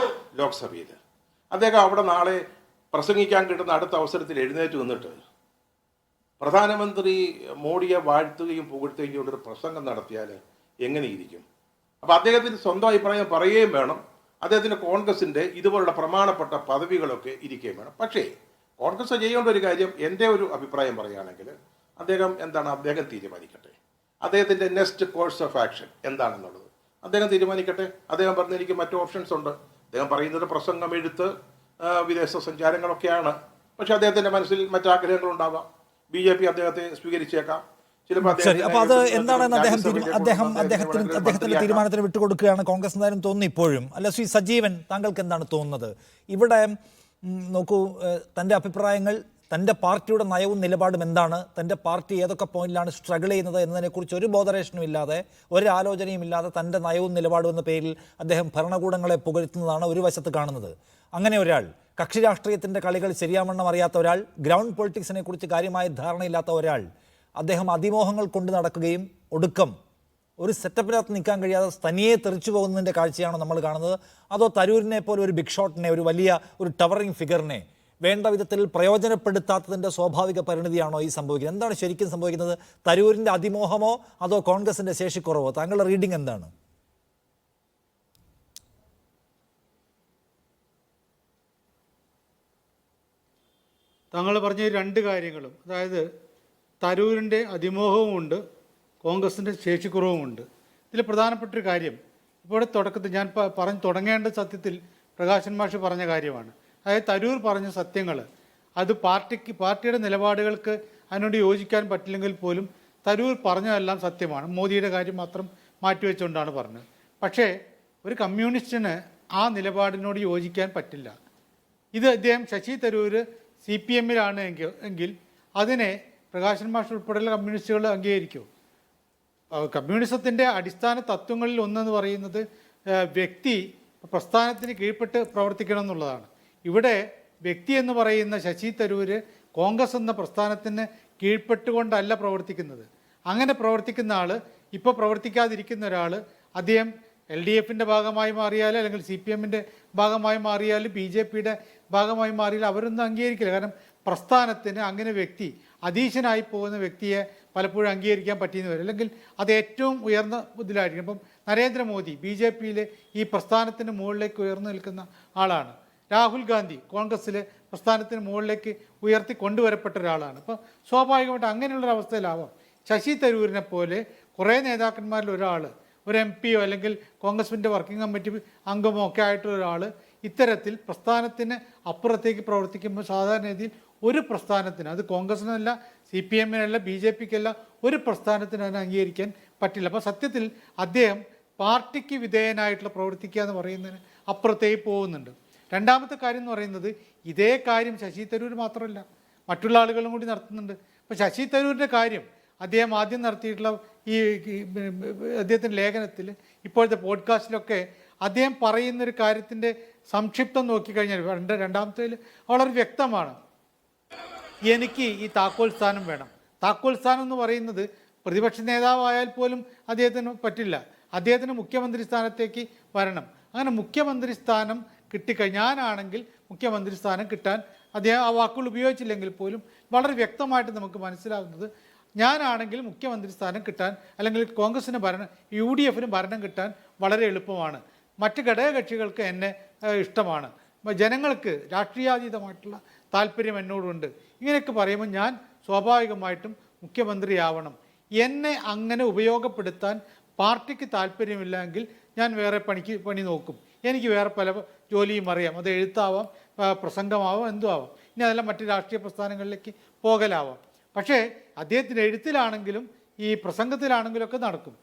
ലോക്സഭയിൽ. അദ്ദേഹം അവിടെ നാളെ പ്രസംഗിക്കാൻ കിട്ടുന്ന അടുത്ത അവസരത്തിൽ എഴുന്നേറ്റ് നിന്നിട്ട് പ്രധാനമന്ത്രി മോഡിയെ വാഴ്ത്തുകയും പുകഴ്ത്തുകയും കൊണ്ടൊരു പ്രസംഗം നടത്തിയാൽ എങ്ങനെയിരിക്കും? അപ്പോൾ അദ്ദേഹത്തിന് സ്വന്തം അഭിപ്രായം പറയുകയും വേണം, അദ്ദേഹത്തിന് കോൺഗ്രസിൻ്റെ ഇതുപോലുള്ള പ്രമാണപ്പെട്ട പദവികളൊക്കെ ഇരിക്കുകയും വേണം. പക്ഷേ കോൺഗ്രസ് ചെയ്യേണ്ട ഒരു കാര്യം, എൻ്റെ ഒരു അഭിപ്രായം പറയുകയാണെങ്കിൽ, അദ്ദേഹം തീരുമാനിക്കട്ടെ. അദ്ദേഹത്തിൻ്റെ നെക്സ്റ്റ് കോഴ്സ് ഓഫ് ആക്ഷൻ എന്താണെന്നുള്ളത് അദ്ദേഹം തീരുമാനിക്കട്ടെ. അദ്ദേഹം പറഞ്ഞ എനിക്ക് മറ്റു ഓപ്ഷൻസ് ഉണ്ട്. അദ്ദേഹം പറയുന്നത് പ്രസംഗം, എഴുത്ത്, വിദേശ സഞ്ചാരങ്ങളൊക്കെയാണ്. പക്ഷെ അദ്ദേഹത്തിൻ്റെ മനസ്സിൽ മറ്റാഗ്രഹങ്ങളുണ്ടാവാം. BJP അദ്ദേഹത്തെ സ്വീകരിച്ചേക്കാം. ശരി, അപ്പൊ അത് എന്താണെന്ന് അദ്ദേഹത്തിന്റെ തീരുമാനത്തിന് വിട്ടുകൊടുക്കുകയാണ് കോൺഗ്രസ് എന്തായാലും തോന്നുന്നു ഇപ്പോഴും. അല്ല, ശ്രീ സജീവൻ, താങ്കൾക്ക് എന്താണ് തോന്നുന്നത്? ഇവിടെ നോക്കൂ, തൻ്റെ അഭിപ്രായങ്ങൾ, തൻ്റെ പാർട്ടിയുടെ നയവും നിലപാടും എന്താണ്, തൻ്റെ പാർട്ടി ഏതൊക്കെ പോയിന്റിലാണ് സ്ട്രഗിൾ ചെയ്യുന്നത് എന്നതിനെക്കുറിച്ച് ഒരു ബോധറേഷനും ഇല്ലാതെ, ഒരു ആലോചനയും ഇല്ലാതെ തൻ്റെ നയവും നിലപാടും എന്ന പേരിൽ അദ്ദേഹം ഭരണകൂടങ്ങളെ പുകഴ്ത്തുന്നതാണ് ഒരു വശത്ത് കാണുന്നത്. അങ്ങനെ ഒരാൾ, കക്ഷി രാഷ്ട്രീയത്തിൻ്റെ കളികൾ ശരിയാവണ്ണം അറിയാത്ത ഒരാൾ, ഗ്രൗണ്ട് പൊളിറ്റിക്സിനെ കുറിച്ച് കാര്യമായ ധാരണയില്ലാത്ത ഒരാൾ, അദ്ദേഹം അതിമോഹങ്ങൾ കൊണ്ട് നടക്കുകയും ഒടുക്കം ഒരു സെറ്റപ്പിനകത്ത് നിൽക്കാൻ കഴിയാതെ തനിയെ തെറിച്ചു പോകുന്നതിൻ്റെ കാഴ്ചയാണോ നമ്മൾ കാണുന്നത്? അതോ തരൂരിനെ പോലെ ഒരു ബിഗ് ഷോട്ടിനെ, ഒരു വലിയ ഒരു ടവറിംഗ് ഫിഗറിനെ വേണ്ട വിധത്തിൽ പ്രയോജനപ്പെടുത്താത്തതിൻ്റെ സ്വാഭാവിക പരിണിതിയാണോ ഈ സംഭവിക്കുന്നത്? എന്താണ് ശരിക്കും സംഭവിക്കുന്നത്? തരൂരിൻ്റെ അതിമോഹമോ അതോ കോൺഗ്രസിൻ്റെ ശേഷിക്കുറവോ? താങ്കളുടെ റീഡിംഗ് എന്താണ്? താങ്കൾ പറഞ്ഞ രണ്ട് കാര്യങ്ങളും, അതായത് തരൂരിൻ്റെ അതിമോഹവുമുണ്ട്, കോൺഗ്രസിൻ്റെ ശേഷിക്കുറവുമുണ്ട്. ഇതിൽ പ്രധാനപ്പെട്ടൊരു കാര്യം, ഇപ്പോൾ തുടക്കത്തിൽ ഞാൻ പറഞ്ഞു തുടങ്ങേണ്ട സത്യത്തിൽ പ്രകാശൻ മാഷ് പറഞ്ഞ കാര്യമാണ്. അതായത് തരൂർ പറഞ്ഞ സത്യങ്ങൾ, അത് പാർട്ടിയുടെ നിലപാടുകൾക്ക് അതിനോട് യോജിക്കാൻ പറ്റില്ലെങ്കിൽ പോലും തരൂർ പറഞ്ഞതെല്ലാം സത്യമാണ്. മോദിയുടെ കാര്യം മാത്രം മാറ്റിവെച്ചുകൊണ്ടാണ് പറഞ്ഞത്. പക്ഷേ ഒരു കമ്മ്യൂണിസ്റ്റിന് ആ നിലപാടിനോട് യോജിക്കാൻ പറ്റില്ല. ഇത് അദ്ദേഹം ശശി തരൂർ CPM-ലാണ് എങ്കിൽ അതിനെ പ്രകാശൻ മാഷ് ഉൾപ്പെടെയുള്ള കമ്മ്യൂണിസ്റ്റുകൾ അംഗീകരിക്കും. കമ്മ്യൂണിസത്തിൻ്റെ അടിസ്ഥാന തത്വങ്ങളിൽ ഒന്നെന്ന് പറയുന്നത് വ്യക്തി പ്രസ്ഥാനത്തിന് കീഴ്പ്പെട്ട് പ്രവർത്തിക്കണം എന്നുള്ളതാണ്. ഇവിടെ വ്യക്തി എന്ന് പറയുന്ന ശശി തരൂർ കോൺഗ്രസ് എന്ന പ്രസ്ഥാനത്തിന് കീഴ്പ്പെട്ടുകൊണ്ടല്ല പ്രവർത്തിക്കുന്നത്. അങ്ങനെ പ്രവർത്തിക്കുന്ന ആൾ, ഇപ്പോൾ പ്രവർത്തിക്കാതിരിക്കുന്ന ഒരാൾ, അദ്ദേഹം LDF-ൻ്റെ ഭാഗമായി മാറിയാൽ, അല്ലെങ്കിൽ CPM-ൻ്റെ ഭാഗമായി മാറിയാൽ, BJP-യുടെ ഭാഗമായി മാറിയാൽ അവരൊന്നും അംഗീകരിക്കില്ല. കാരണം പ്രസ്ഥാനത്തിന് അങ്ങനെ വ്യക്തി, അധീശനായി പോകുന്ന വ്യക്തിയെ പലപ്പോഴും അംഗീകരിക്കാൻ പറ്റിയെന്ന് വരും. അല്ലെങ്കിൽ അത് ഏറ്റവും ഉയർന്ന ഇതിലായിരിക്കും. ഇപ്പം നരേന്ദ്രമോദി BJP-യിൽ ഈ പ്രസ്ഥാനത്തിന് മുകളിലേക്ക് ഉയർന്നു നിൽക്കുന്ന ആളാണ്. രാഹുൽ ഗാന്ധി കോൺഗ്രസ്സിലെ പ്രസ്ഥാനത്തിന് മുകളിലേക്ക് ഉയർത്തി കൊണ്ടുവരപ്പെട്ട ഒരാളാണ്. അപ്പോൾ സ്വാഭാവികമായിട്ട് അങ്ങനെയുള്ളൊരവസ്ഥയിലാവാം. ശശി തരൂരിനെ പോലെ കുറേ നേതാക്കന്മാരിൽ ഒരാൾ, ഒരു MP-യോ അല്ലെങ്കിൽ കോൺഗ്രസിൻ്റെ വർക്കിംഗ് കമ്മിറ്റി അംഗമോ ഒക്കെ ആയിട്ടുള്ള ഒരാൾ ഇത്തരത്തിൽ പ്രസ്ഥാനത്തിന് അപ്പുറത്തേക്ക് പ്രവർത്തിക്കുമ്പോൾ സാധാരണ രീതിയിൽ ഒരു പ്രസ്ഥാനത്തിന്, അത് കോൺഗ്രസിനല്ല, CPM-നല്ല, BJP-ക്കല്ല, ഒരു പ്രസ്ഥാനത്തിന് അതിനെ അംഗീകരിക്കാൻ പറ്റില്ല. അപ്പോൾ സത്യത്തിൽ അദ്ദേഹം പാർട്ടിക്ക് വിധേയനായിട്ടുള്ള പ്രവർത്തിക്കുക എന്ന് പറയുന്നതിന് അപ്പുറത്തേക്ക് പോകുന്നുണ്ട്. രണ്ടാമത്തെ കാര്യം എന്ന് പറയുന്നത്, ഇതേ കാര്യം ശശി തരൂർ മാത്രമല്ല, മറ്റുള്ള ആളുകളും കൂടി നടത്തുന്നുണ്ട്. അപ്പോൾ ശശി തരൂരിൻ്റെ കാര്യം അദ്ദേഹം ആദ്യം നടത്തിയിട്ടുള്ള ഈ അദ്ദേഹത്തിൻ്റെ ലേഖനത്തിൽ, ഇപ്പോഴത്തെ പോഡ്കാസ്റ്റിലൊക്കെ അദ്ദേഹം പറയുന്നൊരു കാര്യത്തിൻ്റെ സംക്ഷിപ്തം നോക്കിക്കഴിഞ്ഞാൽ രണ്ടാമത്തേൽ വളരെ വ്യക്തമാണ്. എനിക്ക് ഈ താക്കോൽ സ്ഥാനം വേണം. താക്കോൽ സ്ഥാനം എന്ന് പറയുന്നത് പ്രതിപക്ഷ നേതാവായാൽ പോലും അദ്ദേഹത്തിന് പറ്റില്ല. അദ്ദേഹത്തിന് മുഖ്യമന്ത്രി സ്ഥാനത്തേക്ക് വരണം. അങ്ങനെ മുഖ്യമന്ത്രി സ്ഥാനം ഞാനാണെങ്കിൽ മുഖ്യമന്ത്രി സ്ഥാനം കിട്ടാൻ അദ്ദേഹം ആ വാക്കുകൾ ഉപയോഗിച്ചില്ലെങ്കിൽ പോലും വളരെ വ്യക്തമായിട്ട് നമുക്ക് മനസ്സിലാവുന്നത്, ഞാനാണെങ്കിൽ മുഖ്യമന്ത്രി സ്ഥാനം കിട്ടാൻ, അല്ലെങ്കിൽ കോൺഗ്രസിന് UDF-ന് ഭരണം കിട്ടാൻ വളരെ എളുപ്പമാണ്. മറ്റ് ഘടകകക്ഷികൾക്ക് എന്നെ ഇഷ്ടമാണ്, ജനങ്ങൾക്ക് രാഷ്ട്രീയാതീതമായിട്ടുള്ള താല്പര്യം എന്നോടുണ്ട്. ഇങ്ങനെയൊക്കെ പറയുമ്പോൾ ഞാൻ സ്വാഭാവികമായിട്ടും മുഖ്യമന്ത്രിയാവണം. എന്നെ അങ്ങനെ ഉപയോഗപ്പെടുത്താൻ പാർട്ടിക്ക് താല്പര്യമില്ലെങ്കിൽ ഞാൻ വേറെ പണി നോക്കും. എനിക്ക് വേറെ പല ജോലിയും അറിയാം. അത് എഴുത്താവാം, പ്രസംഗമാവാം, എന്തും ആവാം. ഇനി അതെല്ലാം മറ്റ് രാഷ്ട്രീയ പ്രസ്ഥാനങ്ങളിലേക്ക് പോകലാവാം. പക്ഷേ അദ്ദേഹത്തിൻ്റെ എഴുത്തിലാണെങ്കിലും ഈ പ്രസംഗത്തിലാണെങ്കിലും ഒക്കെ നടക്കും.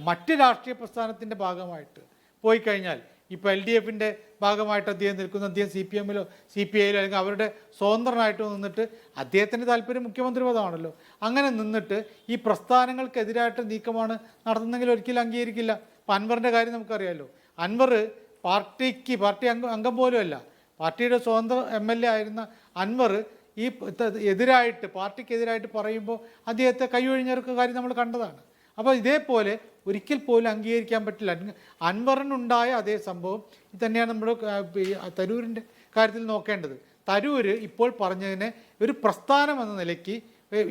മറ്റ് രാഷ്ട്രീയ പ്രസ്ഥാനത്തിൻ്റെ ഭാഗമായിട്ട് പോയി കഴിഞ്ഞാൽ, ഇപ്പോൾ LDF-ൻ്റെ ഭാഗമായിട്ട് അദ്ദേഹം നിൽക്കുന്ന, അദ്ദേഹം CPM-ലോ CPI-ലോ അല്ലെങ്കിൽ അവരുടെ സ്വതന്ത്രനായിട്ടോ നിന്നിട്ട്, അദ്ദേഹത്തിൻ്റെ താല്പര്യം മുഖ്യമന്ത്രി പദമാണല്ലോ, അങ്ങനെ നിന്നിട്ട് ഈ പ്രസ്ഥാനങ്ങൾക്കെതിരായിട്ട് നീക്കമാണ് നടത്തുന്നെങ്കിൽ ഒരിക്കലും അംഗീകരിക്കില്ല. ഇപ്പം അൻവറിൻ്റെ കാര്യം നമുക്കറിയാമല്ലോ. അൻവർ പാർട്ടി അംഗം പോലും അല്ല, പാർട്ടിയുടെ സ്വതന്ത്ര MLA ആയിരുന്ന അൻവർ ഈ പാർട്ടിക്കെതിരായിട്ട് പറയുമ്പോൾ അദ്ദേഹത്തെ കൈയൊഴിഞ്ഞൊരു കാര്യം നമ്മൾ കണ്ടതാണ്. അപ്പോൾ ഇതേപോലെ ഒരിക്കൽ പോലും അംഗീകരിക്കാൻ പറ്റില്ല. അൻവറിനുണ്ടായ അതേ സംഭവം ഇത് തന്നെയാണ് നമ്മൾ തരൂരിൻ്റെ കാര്യത്തിൽ നോക്കേണ്ടത്. തരൂർ ഇപ്പോൾ പറഞ്ഞതിനെ ഒരു പ്രസ്ഥാനം എന്ന നിലയ്ക്ക്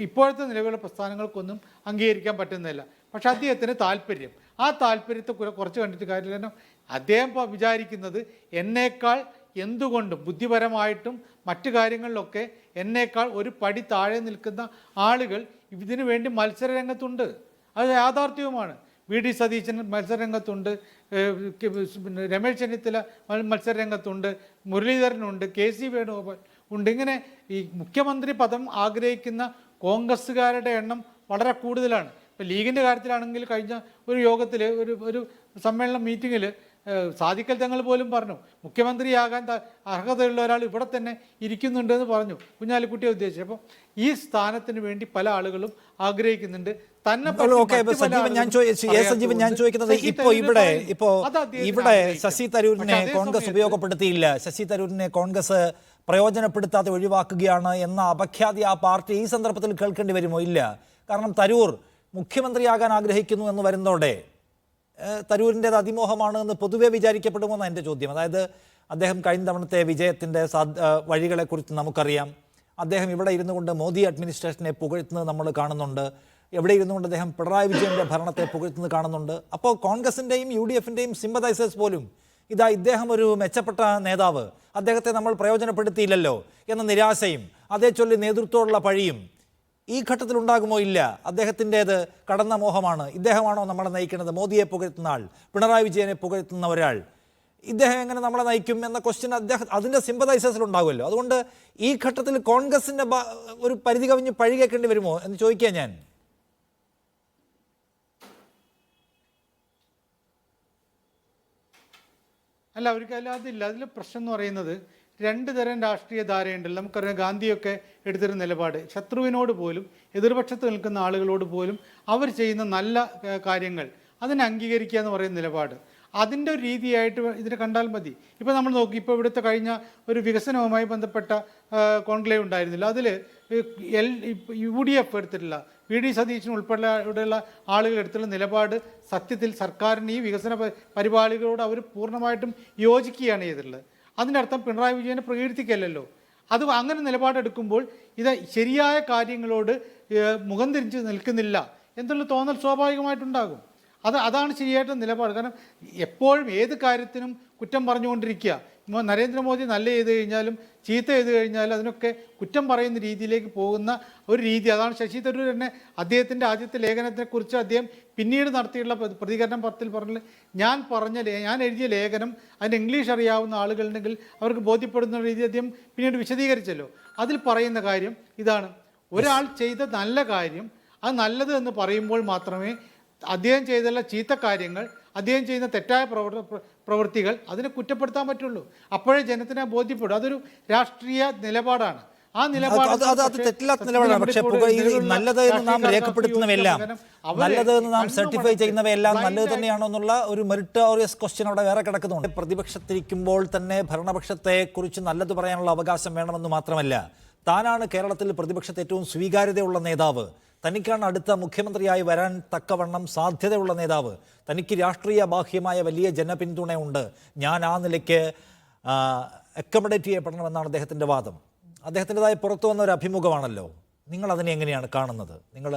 ഇപ്പോഴത്തെ നിലവിലുള്ള പ്രസ്ഥാനങ്ങൾക്കൊന്നും അംഗീകരിക്കാൻ പറ്റുന്നില്ല. പക്ഷെ അദ്ദേഹത്തിന് താല്പര്യം, ആ താല്പര്യത്തെ കുറച്ച് കണ്ടിട്ട് കാര്യമില്ല. കാരണം അദ്ദേഹം വിചാരിക്കുന്നത് എന്നേക്കാൾ എന്തുകൊണ്ടും ബുദ്ധിപരമായിട്ടും മറ്റു കാര്യങ്ങളിലൊക്കെ എന്നേക്കാൾ ഒരു പടി താഴെ നിൽക്കുന്ന ആളുകൾ ഇതിനു വേണ്ടി മത്സരരംഗത്തുണ്ട്. അത് യാഥാർത്ഥ്യവുമാണ്. വി.ഡി. സതീശൻ മത്സരരംഗത്തുണ്ട്, രമേശ് ചെന്നിത്തല മത്സരരംഗത്തുണ്ട്, മുരളീധരനുണ്ട്, കെ.സി. വേണുഗോപാൽ ഉണ്ട്. ഇങ്ങനെ ഈ മുഖ്യമന്ത്രി പദം ആഗ്രഹിക്കുന്ന കോൺഗ്രസ്സുകാരുടെ എണ്ണം വളരെ കൂടുതലാണ്. ഇപ്പോൾ ലീഗിൻ്റെ കാര്യത്തിലാണെങ്കിൽ കഴിഞ്ഞ ഒരു യോഗത്തിൽ ഒരു സമ്മേളന മീറ്റിങ്ങിൽ സാദിഖൽ തങ്ങൾ പോലും പറഞ്ഞു മുഖ്യമന്ത്രിയാകാൻ അർഹതയുള്ള ഒരാൾ ഇവിടെ തന്നെ ഇരിക്കുന്നുണ്ടെന്ന് പറഞ്ഞു, കുഞ്ഞാലിക്കുട്ടിയെ ഉദ്ദേശിച്ചു. അപ്പോൾ ഈ സ്ഥാനത്തിന് വേണ്ടി പല ആളുകളും ആഗ്രഹിക്കുന്നുണ്ട്. തന്നെ ഞാൻ ചോദിക്കുന്നത് ഇവിടെ ശശി തരൂരിനെ കോൺഗ്രസ് ഉപയോഗപ്പെടുത്തിയില്ല, ശശി തരൂരിനെ കോൺഗ്രസ് പ്രയോജനപ്പെടുത്താതെ ഒഴിവാക്കുകയാണ് എന്ന അപഖ്യാതി ആ പാർട്ടി ഈ സന്ദർഭത്തിൽ കേൾക്കേണ്ടി വരുമോ? ഇല്ല. കാരണം തരൂർ മുഖ്യമന്ത്രിയാകാൻ ആഗ്രഹിക്കുന്നു എന്ന് വരുന്നതോടെ തരൂരിൻ്റേത് അതിമോഹമാണ് എന്ന് പൊതുവെ വിചാരിക്കപ്പെടുമെന്നാണ് എൻ്റെ ചോദ്യം. അതായത് അദ്ദേഹം കഴിഞ്ഞ തവണത്തെ വിജയത്തിൻ്റെ വഴികളെക്കുറിച്ച് നമുക്കറിയാം. അദ്ദേഹം ഇവിടെ ഇരുന്നു കൊണ്ട് മോദി അഡ്മിനിസ്ട്രേഷനെ പുകഴ്ത്തുന്നത് നമ്മൾ കാണുന്നുണ്ട്. എവിടെ ഇരുന്നുകൊണ്ട് അദ്ദേഹം പിണറായി വിജയൻ്റെ ഭരണത്തെ പുകഴ്ത്തുന്നത് കാണുന്നുണ്ട്. അപ്പോൾ കോൺഗ്രസിൻ്റെയും UDFൻ്റെയും സിമ്പതൈസേഴ്സ് പോലും ഇദ്ദേഹം ഒരു മെച്ചപ്പെട്ട നേതാവ്, അദ്ദേഹത്തെ നമ്മൾ പ്രയോജനപ്പെടുത്തിയില്ലല്ലോ എന്ന നിരാശയും അതേ ചൊല്ലി നേതൃത്വമുള്ള പഴിയും ഈ ഘട്ടത്തിൽ ഉണ്ടാകുമോ? ഇല്ല. അദ്ദേഹത്തിൻ്റേത് കടന്ന മോഹമാണ്. ഇദ്ദേഹമാണോ നമ്മളെ നയിക്കുന്നത്? മോദിയെ പുകഴ്ത്തുന്ന ആൾ, പിണറായി വിജയനെ പുകഴ്ത്തുന്ന ഒരാൾ, ഇദ്ദേഹം എങ്ങനെ നമ്മളെ നയിക്കും എന്ന ക്വസ്റ്റ്യൻ അദ്ദേഹം അതിൻ്റെ സിമ്പതൈസേഴ്സിൽ ഉണ്ടാകുമല്ലോ. അതുകൊണ്ട് ഈ ഘട്ടത്തിൽ കോൺഗ്രസിൻ്റെ ഒരു പരിധി കവിഞ്ഞ് പഴി കേൾക്കേണ്ടി വരുമോ എന്ന് ചോദിക്കുക ഞാൻ. അല്ല, അവർക്കല്ല അതില്ല. അതിൽ പ്രശ്നം എന്ന് പറയുന്നത് രണ്ട് തരം രാഷ്ട്രീയ ധാരയുണ്ടല്ലോ. നമുക്കറിയാം ഗാന്ധിയൊക്കെ എടുത്തൊരു നിലപാട്, ശത്രുവിനോട് പോലും എതിർപക്ഷത്ത് നിൽക്കുന്ന ആളുകളോട് പോലും അവർ ചെയ്യുന്ന നല്ല കാര്യങ്ങൾ അതിനെ അംഗീകരിക്കുക എന്ന് പറയുന്ന നിലപാട്, അതിൻ്റെ ഒരു രീതിയായിട്ട് ഇതിനെ കണ്ടാൽ മതി. ഇപ്പോൾ നമ്മൾ നോക്കി, ഇപ്പോൾ ഇവിടുത്തെ കഴിഞ്ഞ ഒരു വികസനവുമായി ബന്ധപ്പെട്ട കോൺക്ലേവ് ഉണ്ടായിരുന്നില്ല, അതിൽ UDF എടുത്തിട്ടില്ല, വി.ഡി. സതീശൻ ഉൾപ്പെടെയുള്ള ആളുകൾ എടുത്തുള്ള നിലപാട് സത്യത്തിൽ സർക്കാരിന് ഈ വികസന പരിപാടികളോട് അവർ പൂർണ്ണമായിട്ടും യോജിക്കുകയാണ് ചെയ്തിട്ടുള്ളത്. അതിൻ്റെ അർത്ഥം പിണറായി വിജയനെ പ്രകീർത്തിക്കല്ലോ. അത് അങ്ങനെ നിലപാടെടുക്കുമ്പോൾ ഇത് ശരിയായ കാര്യങ്ങളോട് മുഖം തിരിച്ച് നിൽക്കുന്നില്ല എന്നുള്ള തോന്നൽ സ്വാഭാവികമായിട്ടുണ്ടാകും. അതാണ് ശരിയായിട്ടുള്ള നിലപാട്. കാരണം എപ്പോഴും ഏത് കാര്യത്തിനും കുറ്റം പറഞ്ഞുകൊണ്ടിരിക്കുക. നരേന്ദ്രമോദി നല്ല ചെയ്ത് കഴിഞ്ഞാലും ചീത്ത ചെയ്ത് കഴിഞ്ഞാലും അതിനൊക്കെ കുറ്റം പറയുന്ന രീതിയിലേക്ക് പോകുന്ന ഒരു രീതി, അതാണ് ശശി തരൂർ തന്നെ അദ്ദേഹത്തിൻ്റെ ആദ്യത്തെ ലേഖനത്തെക്കുറിച്ച് അദ്ദേഹം പിന്നീട് നടത്തിയുള്ള പ്രതികരണം പറഞ്ഞത്, ഞാൻ എഴുതിയ ലേഖനം അതിൻ്റെ ഇംഗ്ലീഷ് അറിയാവുന്ന ആളുകളുണ്ടെങ്കിൽ അവർക്ക് ബോധ്യപ്പെടുന്ന രീതി അദ്ദേഹം പിന്നീട് വിശദീകരിച്ചല്ലോ. അതിൽ പറയുന്ന കാര്യം ഇതാണ്, ഒരാൾ ചെയ്ത നല്ല കാര്യം അത് നല്ലത് എന്ന് പറയുമ്പോൾ മാത്രമേ അദ്ദേഹം ചെയ്തുള്ള ചീത്ത കാര്യങ്ങൾ, അദ്ദേഹം ചെയ്യുന്ന തെറ്റായ പ്രവൃത്തികൾ അതിനെ കുറ്റപ്പെടുത്താൻ പറ്റുള്ളൂ. അപ്പോഴേ ജനത്തിനെ ബോധ്യപ്പെടും. അതൊരു രാഷ്ട്രീയ നിലപാടാണ്. ആ നിലപാട് നല്ലത് എന്ന് നാം രേഖപ്പെടുത്തുന്നവയെല്ലാം, നല്ലത് എന്ന് നാം സർട്ടിഫൈ ചെയ്യുന്നവയെല്ലാം നല്ലത് തന്നെയാണോ എന്നുള്ള ഒരു മെറിറ്റോറിയസ് ക്വസ്റ്റ്യൻ അവിടെ വേറെ കിടക്കുന്നുണ്ട്. പ്രതിപക്ഷത്തിരിക്കുമ്പോൾ തന്നെ ഭരണപക്ഷത്തെ കുറിച്ച് നല്ലത് പറയാനുള്ള അവകാശം വേണമെന്ന് മാത്രമല്ല, താനാണ് കേരളത്തിൽ പ്രതിപക്ഷത്തെ ഏറ്റവും സ്വീകാര്യതയുള്ള നേതാവ്, തനിക്കാണ് അടുത്ത മുഖ്യമന്ത്രിയായി വരാൻ തക്കവണ്ണം സാധ്യതയുള്ള നേതാവ്, തനിക്ക് രാഷ്ട്രീയ ബാഹ്യമായ വലിയ ജനപിന്തുണയുണ്ട്, ഞാൻ ആ നിലയ്ക്ക് അക്കോമഡേറ്റ് ചെയ്യപ്പെടണമെന്നാണ് അദ്ദേഹത്തിൻ്റെ വാദം. അദ്ദേഹത്തിൻ്റെതായി പുറത്തു വന്ന ഒരു അഭിമുഖമാണല്ലോ. നിങ്ങൾ അതിനെ എങ്ങനെയാണ് കാണുന്നത്? നിങ്ങൾ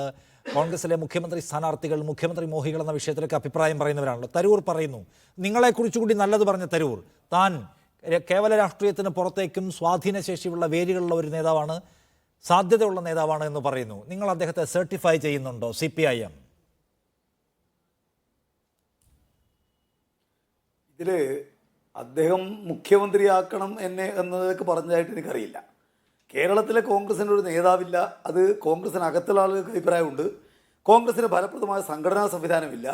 കോൺഗ്രസിലെ മുഖ്യമന്ത്രി സ്ഥാനാർത്ഥികൾ, മുഖ്യമന്ത്രി മോഹികൾ എന്ന വിഷയത്തിലൊക്കെ അഭിപ്രായം പറയുന്നവരാണല്ലോ. തരൂർ പറയുന്നു, നിങ്ങളെക്കുറിച്ചുകൂടി നല്ലത് പറഞ്ഞ തരൂർ, താൻ കേവല രാഷ്ട്രീയത്തിന് പുറത്തേക്കും സ്വാധീനശേഷിയുള്ള വേരുകളുള്ള ഒരു നേതാവാണ്, സാധ്യതയുള്ള നേതാവാണ് എന്ന് പറയുന്നു. നിങ്ങൾ അദ്ദേഹത്തെ സർട്ടിഫൈ ചെയ്യുന്നുണ്ടോ CPIM? ഇതിൽ അദ്ദേഹം മുഖ്യമന്ത്രിയാക്കണം എന്നെ എന്നതൊക്കെ പറഞ്ഞതായിട്ട് എനിക്കറിയില്ല. കേരളത്തിലെ കോൺഗ്രസിന് ഒരു നേതാവില്ല, അത് കോൺഗ്രസിനകത്തുള്ള ആളുകൾക്ക് അഭിപ്രായമുണ്ട്. കോൺഗ്രസിന് ഫലപ്രദമായ സംഘടനാ സംവിധാനമില്ല.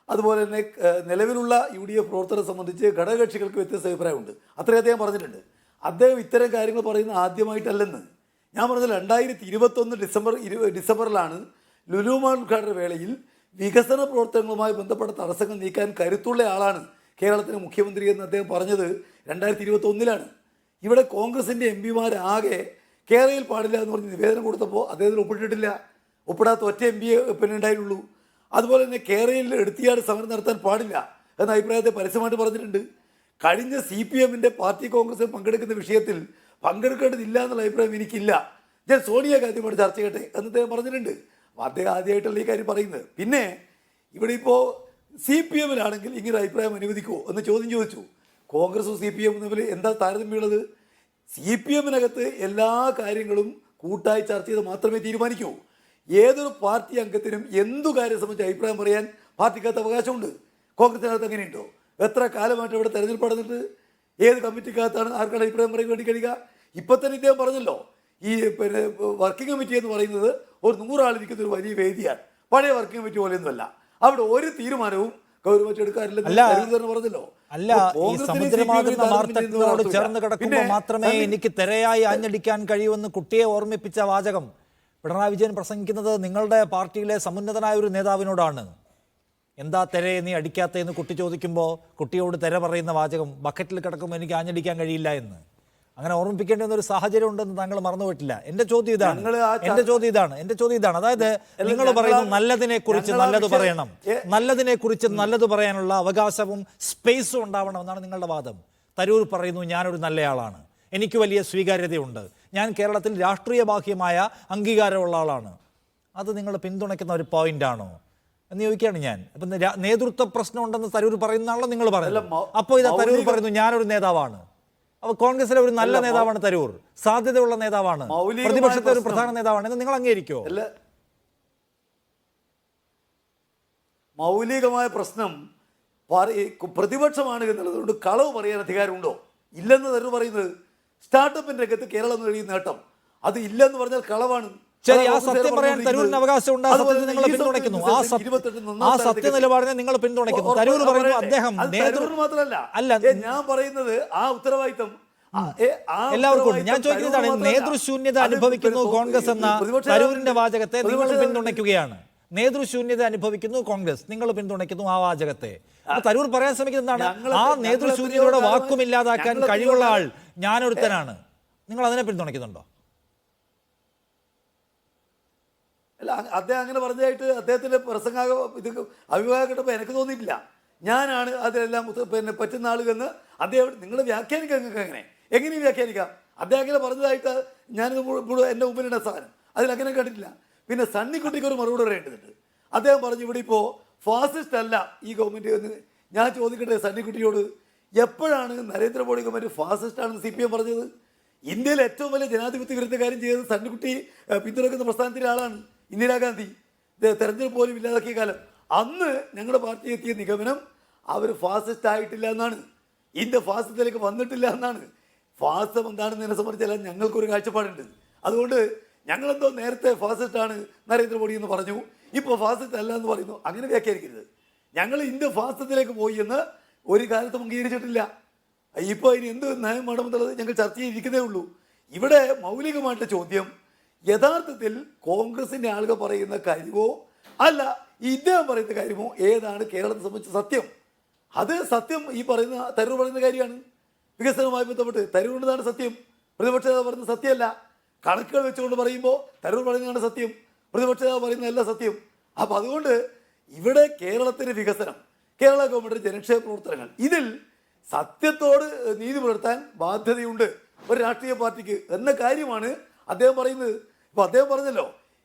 അതുപോലെ തന്നെ നിലവിലുള്ള UDF പ്രവർത്തനത്തെ സംബന്ധിച്ച് ഘടകകക്ഷികൾക്ക് വ്യത്യസ്ത അഭിപ്രായമുണ്ട്. അത്രയും അദ്ദേഹം പറഞ്ഞിട്ടുണ്ട്. അദ്ദേഹം ഇത്തരം കാര്യങ്ങൾ പറയുന്നത് ആദ്യമായിട്ടല്ലെന്ന് ഞാൻ പറഞ്ഞത്. 2021 ഡിസംബറിലാണ് ലുലു മാൾ ഉദ്ഘാടന വേളയിൽ വികസന പ്രവർത്തനങ്ങളുമായി ബന്ധപ്പെട്ട തടസ്സങ്ങൾ നീക്കാൻ കരുത്തുള്ള ആളാണ് കേരളത്തിന് മുഖ്യമന്ത്രി എന്ന് അദ്ദേഹം പറഞ്ഞത് 2021. ഇവിടെ കോൺഗ്രസിൻ്റെ MPമാരാകെ കേരളയിൽ പാടില്ല എന്ന് പറഞ്ഞ് നിവേദനം കൊടുത്തപ്പോൾ അദ്ദേഹത്തിന് ഒപ്പിട്ടിട്ടില്ല. ഒപ്പിടാത്ത ഒറ്റ MP പിന്നെ ഉണ്ടായിട്ടുള്ളൂ. അതുപോലെ തന്നെ കേരളയിൽ എടുത്തിയാട് സമരം നടത്താൻ പാടില്ല എന്ന അഭിപ്രായത്തെ പരസ്യമായിട്ട് പറഞ്ഞിട്ടുണ്ട്. കഴിഞ്ഞ CPM-ന്റെ പാർട്ടി കോൺഗ്രസിൽ പങ്കെടുക്കുന്ന വിഷയത്തിൽ പങ്കെടുക്കേണ്ടതില്ല എന്നുള്ള അഭിപ്രായം എനിക്കില്ല, ഞാൻ സോണിയാഗാന്ധിയുമായിട്ട് ചർച്ച ചെയ്യട്ടെ എന്ന് അദ്ദേഹം പറഞ്ഞിട്ടുണ്ട്. അപ്പോൾ അദ്ദേഹം ആദ്യമായിട്ടുള്ള ഈ കാര്യം പറയുന്നത്. പിന്നെ ഇവിടെ ഇപ്പോൾ CPM-ലാണെങ്കിൽ ഇങ്ങനെ അഭിപ്രായം അനുവദിക്കുമോ എന്ന് ചോദ്യം ചോദിച്ചു. കോൺഗ്രസും CPM തമ്മിൽ എന്താ താരതമ്യമുള്ളത്? CPM-നകത്ത് എല്ലാ കാര്യങ്ങളും കൂട്ടായി ചർച്ച ചെയ്ത് മാത്രമേ തീരുമാനിക്കൂ. ഏതൊരു പാർട്ടി അംഗത്തിനും എന്തു കാര്യം സംബന്ധിച്ച് അഭിപ്രായം പറയാൻ പാർട്ടിക്കകത്ത് അവകാശമുണ്ട്. കോൺഗ്രസിനകത്ത് അങ്ങനെയുണ്ടോ? എത്ര കാലമായിട്ട് ഇവിടെ തെരഞ്ഞെടുപ്പ് നടന്നിട്ട് ഏത് കമ്മിറ്റിക്കകത്താണ് ആർക്കാണ് അഭിപ്രായം പറയാൻ വേണ്ടി കഴിയുക? ഇപ്പം തന്നെ ഇദ്ദേഹം പറഞ്ഞല്ലോ, ഈ പിന്നെ വർക്കിംഗ് കമ്മിറ്റി എന്ന് പറയുന്നത് ഒരു 100 ആളിരിക്കുന്ന ഒരു വലിയ വേദിയാണ്. പഴയ വർക്കിംഗ് കമ്മിറ്റി പോലെയൊന്നുമല്ല. അവിടെ ഒരു തീരുമാനവും ഗൗരവമായിട്ട് എടുക്കാറില്ലെന്ന് പറഞ്ഞല്ലോ. അല്ല, ഈ സമുദ്രമാകുന്ന വാർത്തകളോട് ചേർന്ന് കിടക്കുമ്പോൾ മാത്രമേ എനിക്ക് തിരയായി ആഞ്ഞടിക്കാൻ കഴിയുമെന്ന് കുട്ടിയെ ഓർമ്മിപ്പിച്ച വാചകം പിണറായി വിജയൻ പ്രസംഗിക്കുന്നത് നിങ്ങളുടെ പാർട്ടിയിലെ സമുന്നതനായ ഒരു നേതാവിനോടാണ്. എന്താ തെരയെ നീ അടിക്കാത്തതെന്ന് കുട്ടി ചോദിക്കുമ്പോൾ കുട്ടിയോട് തെര പറയുന്ന വാചകം ബക്കറ്റിൽ കിടക്കുമ്പോൾ എനിക്ക് ആഞ്ഞടിക്കാൻ കഴിയില്ല എന്ന്. അങ്ങനെ ഓർമ്മിപ്പിക്കേണ്ട ഒരു സാഹചര്യം ഉണ്ടെന്ന് താങ്കൾ മറന്നുപോയിട്ടില്ല. എന്റെ ചോദ്യം ഇതാണ്. അതായത് നിങ്ങൾ പറയുന്നു നല്ലതിനെ കുറിച്ച് നല്ലത് പറയണം, നല്ലതിനെ കുറിച്ച് നല്ലത് പറയാനുള്ള അവകാശവും സ്പേസും ഉണ്ടാവണം എന്നാണ് നിങ്ങളുടെ വാദം. തരൂർ പറയുന്നു ഞാനൊരു നല്ലയാളാണ്, എനിക്ക് വലിയ സ്വീകാര്യതയുണ്ട്, ഞാൻ കേരളത്തിൽ രാഷ്ട്രീയ ബാഹ്യമായ അംഗീകാരമുള്ള ആളാണ്. അത് നിങ്ങൾ പിന്തുണയ്ക്കുന്ന ഒരു പോയിന്റാണോ എന്ന് ചോദിക്കുകയാണ് ഞാൻ. അപ്പം നേതൃത്വ പ്രശ്നം ഉണ്ടെന്ന് തരൂർ പറയുന്നതാണല്ലോ നിങ്ങൾ പറയുന്നത്. അപ്പോൾ ഇതാ തരൂർ പറയുന്നു ഞാനൊരു നേതാവാണ്. അപ്പോൾ കോൺഗ്രസിലെ ഒരു നല്ല നേതാവാണ് തരൂർ, സാധ്യതയുള്ള നേതാവാണ്, പ്രതിപക്ഷത്തെ ഒരു പ്രധാന നേതാവാണ് എന്ന് നിങ്ങൾ അംഗീകരിക്കുമോ? മൗലികമായ പ്രശ്നം പ്രതിപക്ഷമാണ് എന്നുള്ളതുകൊണ്ട് കളവ് പറയാൻ അധികാരമുണ്ടോ? ഇല്ലെന്ന് തരൂർ പറയുന്നത്. സ്റ്റാർട്ടപ്പിന്റെ രംഗത്ത് കേരളം നേടിയ നേട്ടം അത് ഇല്ലെന്ന് പറഞ്ഞാൽ കളവാണ്. ശരി, ആ സത്യം പറയാൻ തരൂരിന് അവകാശമുണ്ട്. ആ സത്യത്തെ നിങ്ങൾ പിന്തുണയ്ക്കുന്നു. ആ സത്യ നിലപാടിനെ നിങ്ങൾ പിന്തുണയ്ക്കുന്നു. തരൂർ പറയുന്നു അദ്ദേഹം മാത്രമല്ല, അല്ല ഞാൻ പറയുന്നത് ആ ഉത്തരവാദിത്തം എല്ലാവർക്കും ഉണ്ട്. ഞാൻ ചോദിക്കുന്നതാണ്, നേതൃശൂന്യത അനുഭവിക്കുന്നു കോൺഗ്രസ് എന്ന തരൂരിന്റെ വാചകത്തെ നിങ്ങൾ പിന്തുണയ്ക്കുകയാണ്. നേതൃശൂന്യത അനുഭവിക്കുന്നു കോൺഗ്രസ്, നിങ്ങൾ പിന്തുണയ്ക്കുന്നു ആ വാചകത്തെ. തരൂർ പറയാൻ ശ്രമിക്കുന്നത് എന്താണ്? ആ നേതൃശൂന്യതയുടെ വാക്കുമില്ലാതാക്കാൻ കഴിവുള്ള ആൾ ഞാനൊരുത്തനാണ്. നിങ്ങൾ അതിനെ പിന്തുണയ്ക്കുന്നുണ്ടോ? അല്ല, അദ്ദേഹം അങ്ങനെ പറഞ്ഞതായിട്ട് അദ്ദേഹത്തിൻ്റെ ഇത് അഭിപ്രായം കേട്ടപ്പോൾ എനിക്ക് തോന്നിയിട്ടില്ല. ഞാനാണ് അതിലെല്ലാം പിന്നെ പറ്റുന്ന ആളുകളെന്ന് അദ്ദേഹം നിങ്ങൾ വ്യാഖ്യാനിക്കാം. നിങ്ങൾക്ക് എങ്ങനെ വ്യാഖ്യാനിക്കാം? അദ്ദേഹം അങ്ങനെ പറഞ്ഞതായിട്ട് ഞാനിത് എൻ്റെ മുമ്പിലുള്ള സാധനം അതിലങ്ങനെ കണ്ടിട്ടില്ല. പിന്നെ സണ്ണിക്കുട്ടിക്ക് ഒരു മറുപടി പറയേണ്ടതുണ്ട്. അദ്ദേഹം പറഞ്ഞു ഇവിടെ ഇപ്പോൾ ഫാസിസ്റ്റ് അല്ല ഈ ഗവൺമെൻറ് എന്ന്. ഞാൻ ചോദിക്കട്ടെ സണ്ണിക്കുട്ടിയോട്, എപ്പോഴാണ് നരേന്ദ്രമോദി ഗവൺമെൻറ് ഫാസിസ്റ്റ് ആണെന്ന് CPM പറഞ്ഞത്? ഇന്ത്യയിലെ ഏറ്റവും വലിയ ജനാധിപത്യ വിരുദ്ധ കാര്യം ചെയ്തത് സണ്ണിക്കുട്ടി പിന്തുണയ്ക്കുന്ന പ്രസ്ഥാനത്തിലെ ആളാണ്. ഇന്ദിരാഗാന്ധി തെരഞ്ഞെടുപ്പ് പോലും ഇല്ലാതാക്കിയ കാലം. അന്ന് ഞങ്ങളുടെ പാർട്ടി എത്തിയ നിഗമനം അവർ ഫാസിസ്റ്റ് ആയിട്ടില്ല എന്നാണ്, ഇന്ത്യ ഫാസിസത്തിലേക്ക് വന്നിട്ടില്ല എന്നാണ്. ഫാസിസം എന്താണെന്ന് എന്നെ സംബന്ധിച്ചാൽ ഞങ്ങൾക്കൊരു കാഴ്ചപ്പാടുണ്ട്. അതുകൊണ്ട് ഞങ്ങളെന്തോ നേരത്തെ ഫാസിസ്റ്റാണ് നരേന്ദ്രമോദി എന്ന് പറഞ്ഞു, ഇപ്പോൾ ഫാസിസ്റ്റ് അല്ല എന്ന് പറയുന്നു. അങ്ങനെ വ്യാഖ്യാനിക്കരുത്. ഞങ്ങൾ ഇന്ത്യ ഫാസിസത്തിലേക്ക് പോയി എന്ന് ഒരു കാലത്തും അംഗീകരിച്ചിട്ടില്ല. ഇപ്പോൾ ഇനി എന്ത് നയം വേണമെന്നുള്ളത് ഞങ്ങൾ ചർച്ച ചെയ്തിരിക്കുന്നേ ഉള്ളൂ. ഇവിടെ മൗലികമായിട്ട് ചോദ്യം യഥാർത്ഥത്തിൽ കോൺഗ്രസിൻ്റെ ആളുകൾ പറയുന്ന കാര്യമോ അല്ല ഇദ്ദേഹം പറയുന്ന കാര്യമോ ഏതാണ് കേരളത്തെ സംബന്ധിച്ച് സത്യം? അത് സത്യം ഈ പറയുന്ന തരൂർ പറയുന്ന കാര്യമാണ്. വികസനവുമായി ബന്ധപ്പെട്ട് തരൂരിൻ്റെതാണ് സത്യം, പ്രതിപക്ഷ നേതാവ് പറയുന്നത് സത്യമല്ല. കണക്കുകൾ വെച്ചുകൊണ്ട് പറയുമ്പോൾ തരൂർ പറയുന്നതാണ് സത്യം, പ്രതിപക്ഷ നേതാവ് പറയുന്നതല്ല സത്യം. അപ്പം അതുകൊണ്ട് ഇവിടെ കേരളത്തിൻ്റെ വികസനം, കേരള ഗവൺമെൻറ് ജനക്ഷേമ പ്രവർത്തനങ്ങൾ, ഇതിൽ സത്യത്തോട് നീതി പുലർത്താൻ ബാധ്യതയുണ്ട് ഒരു രാഷ്ട്രീയ പാർട്ടിക്ക് എന്ന കാര്യമാണ് അദ്ദേഹം പറയുന്നത്. ഇപ്പോൾ അദ്ദേഹം പറഞ്ഞല്ലോ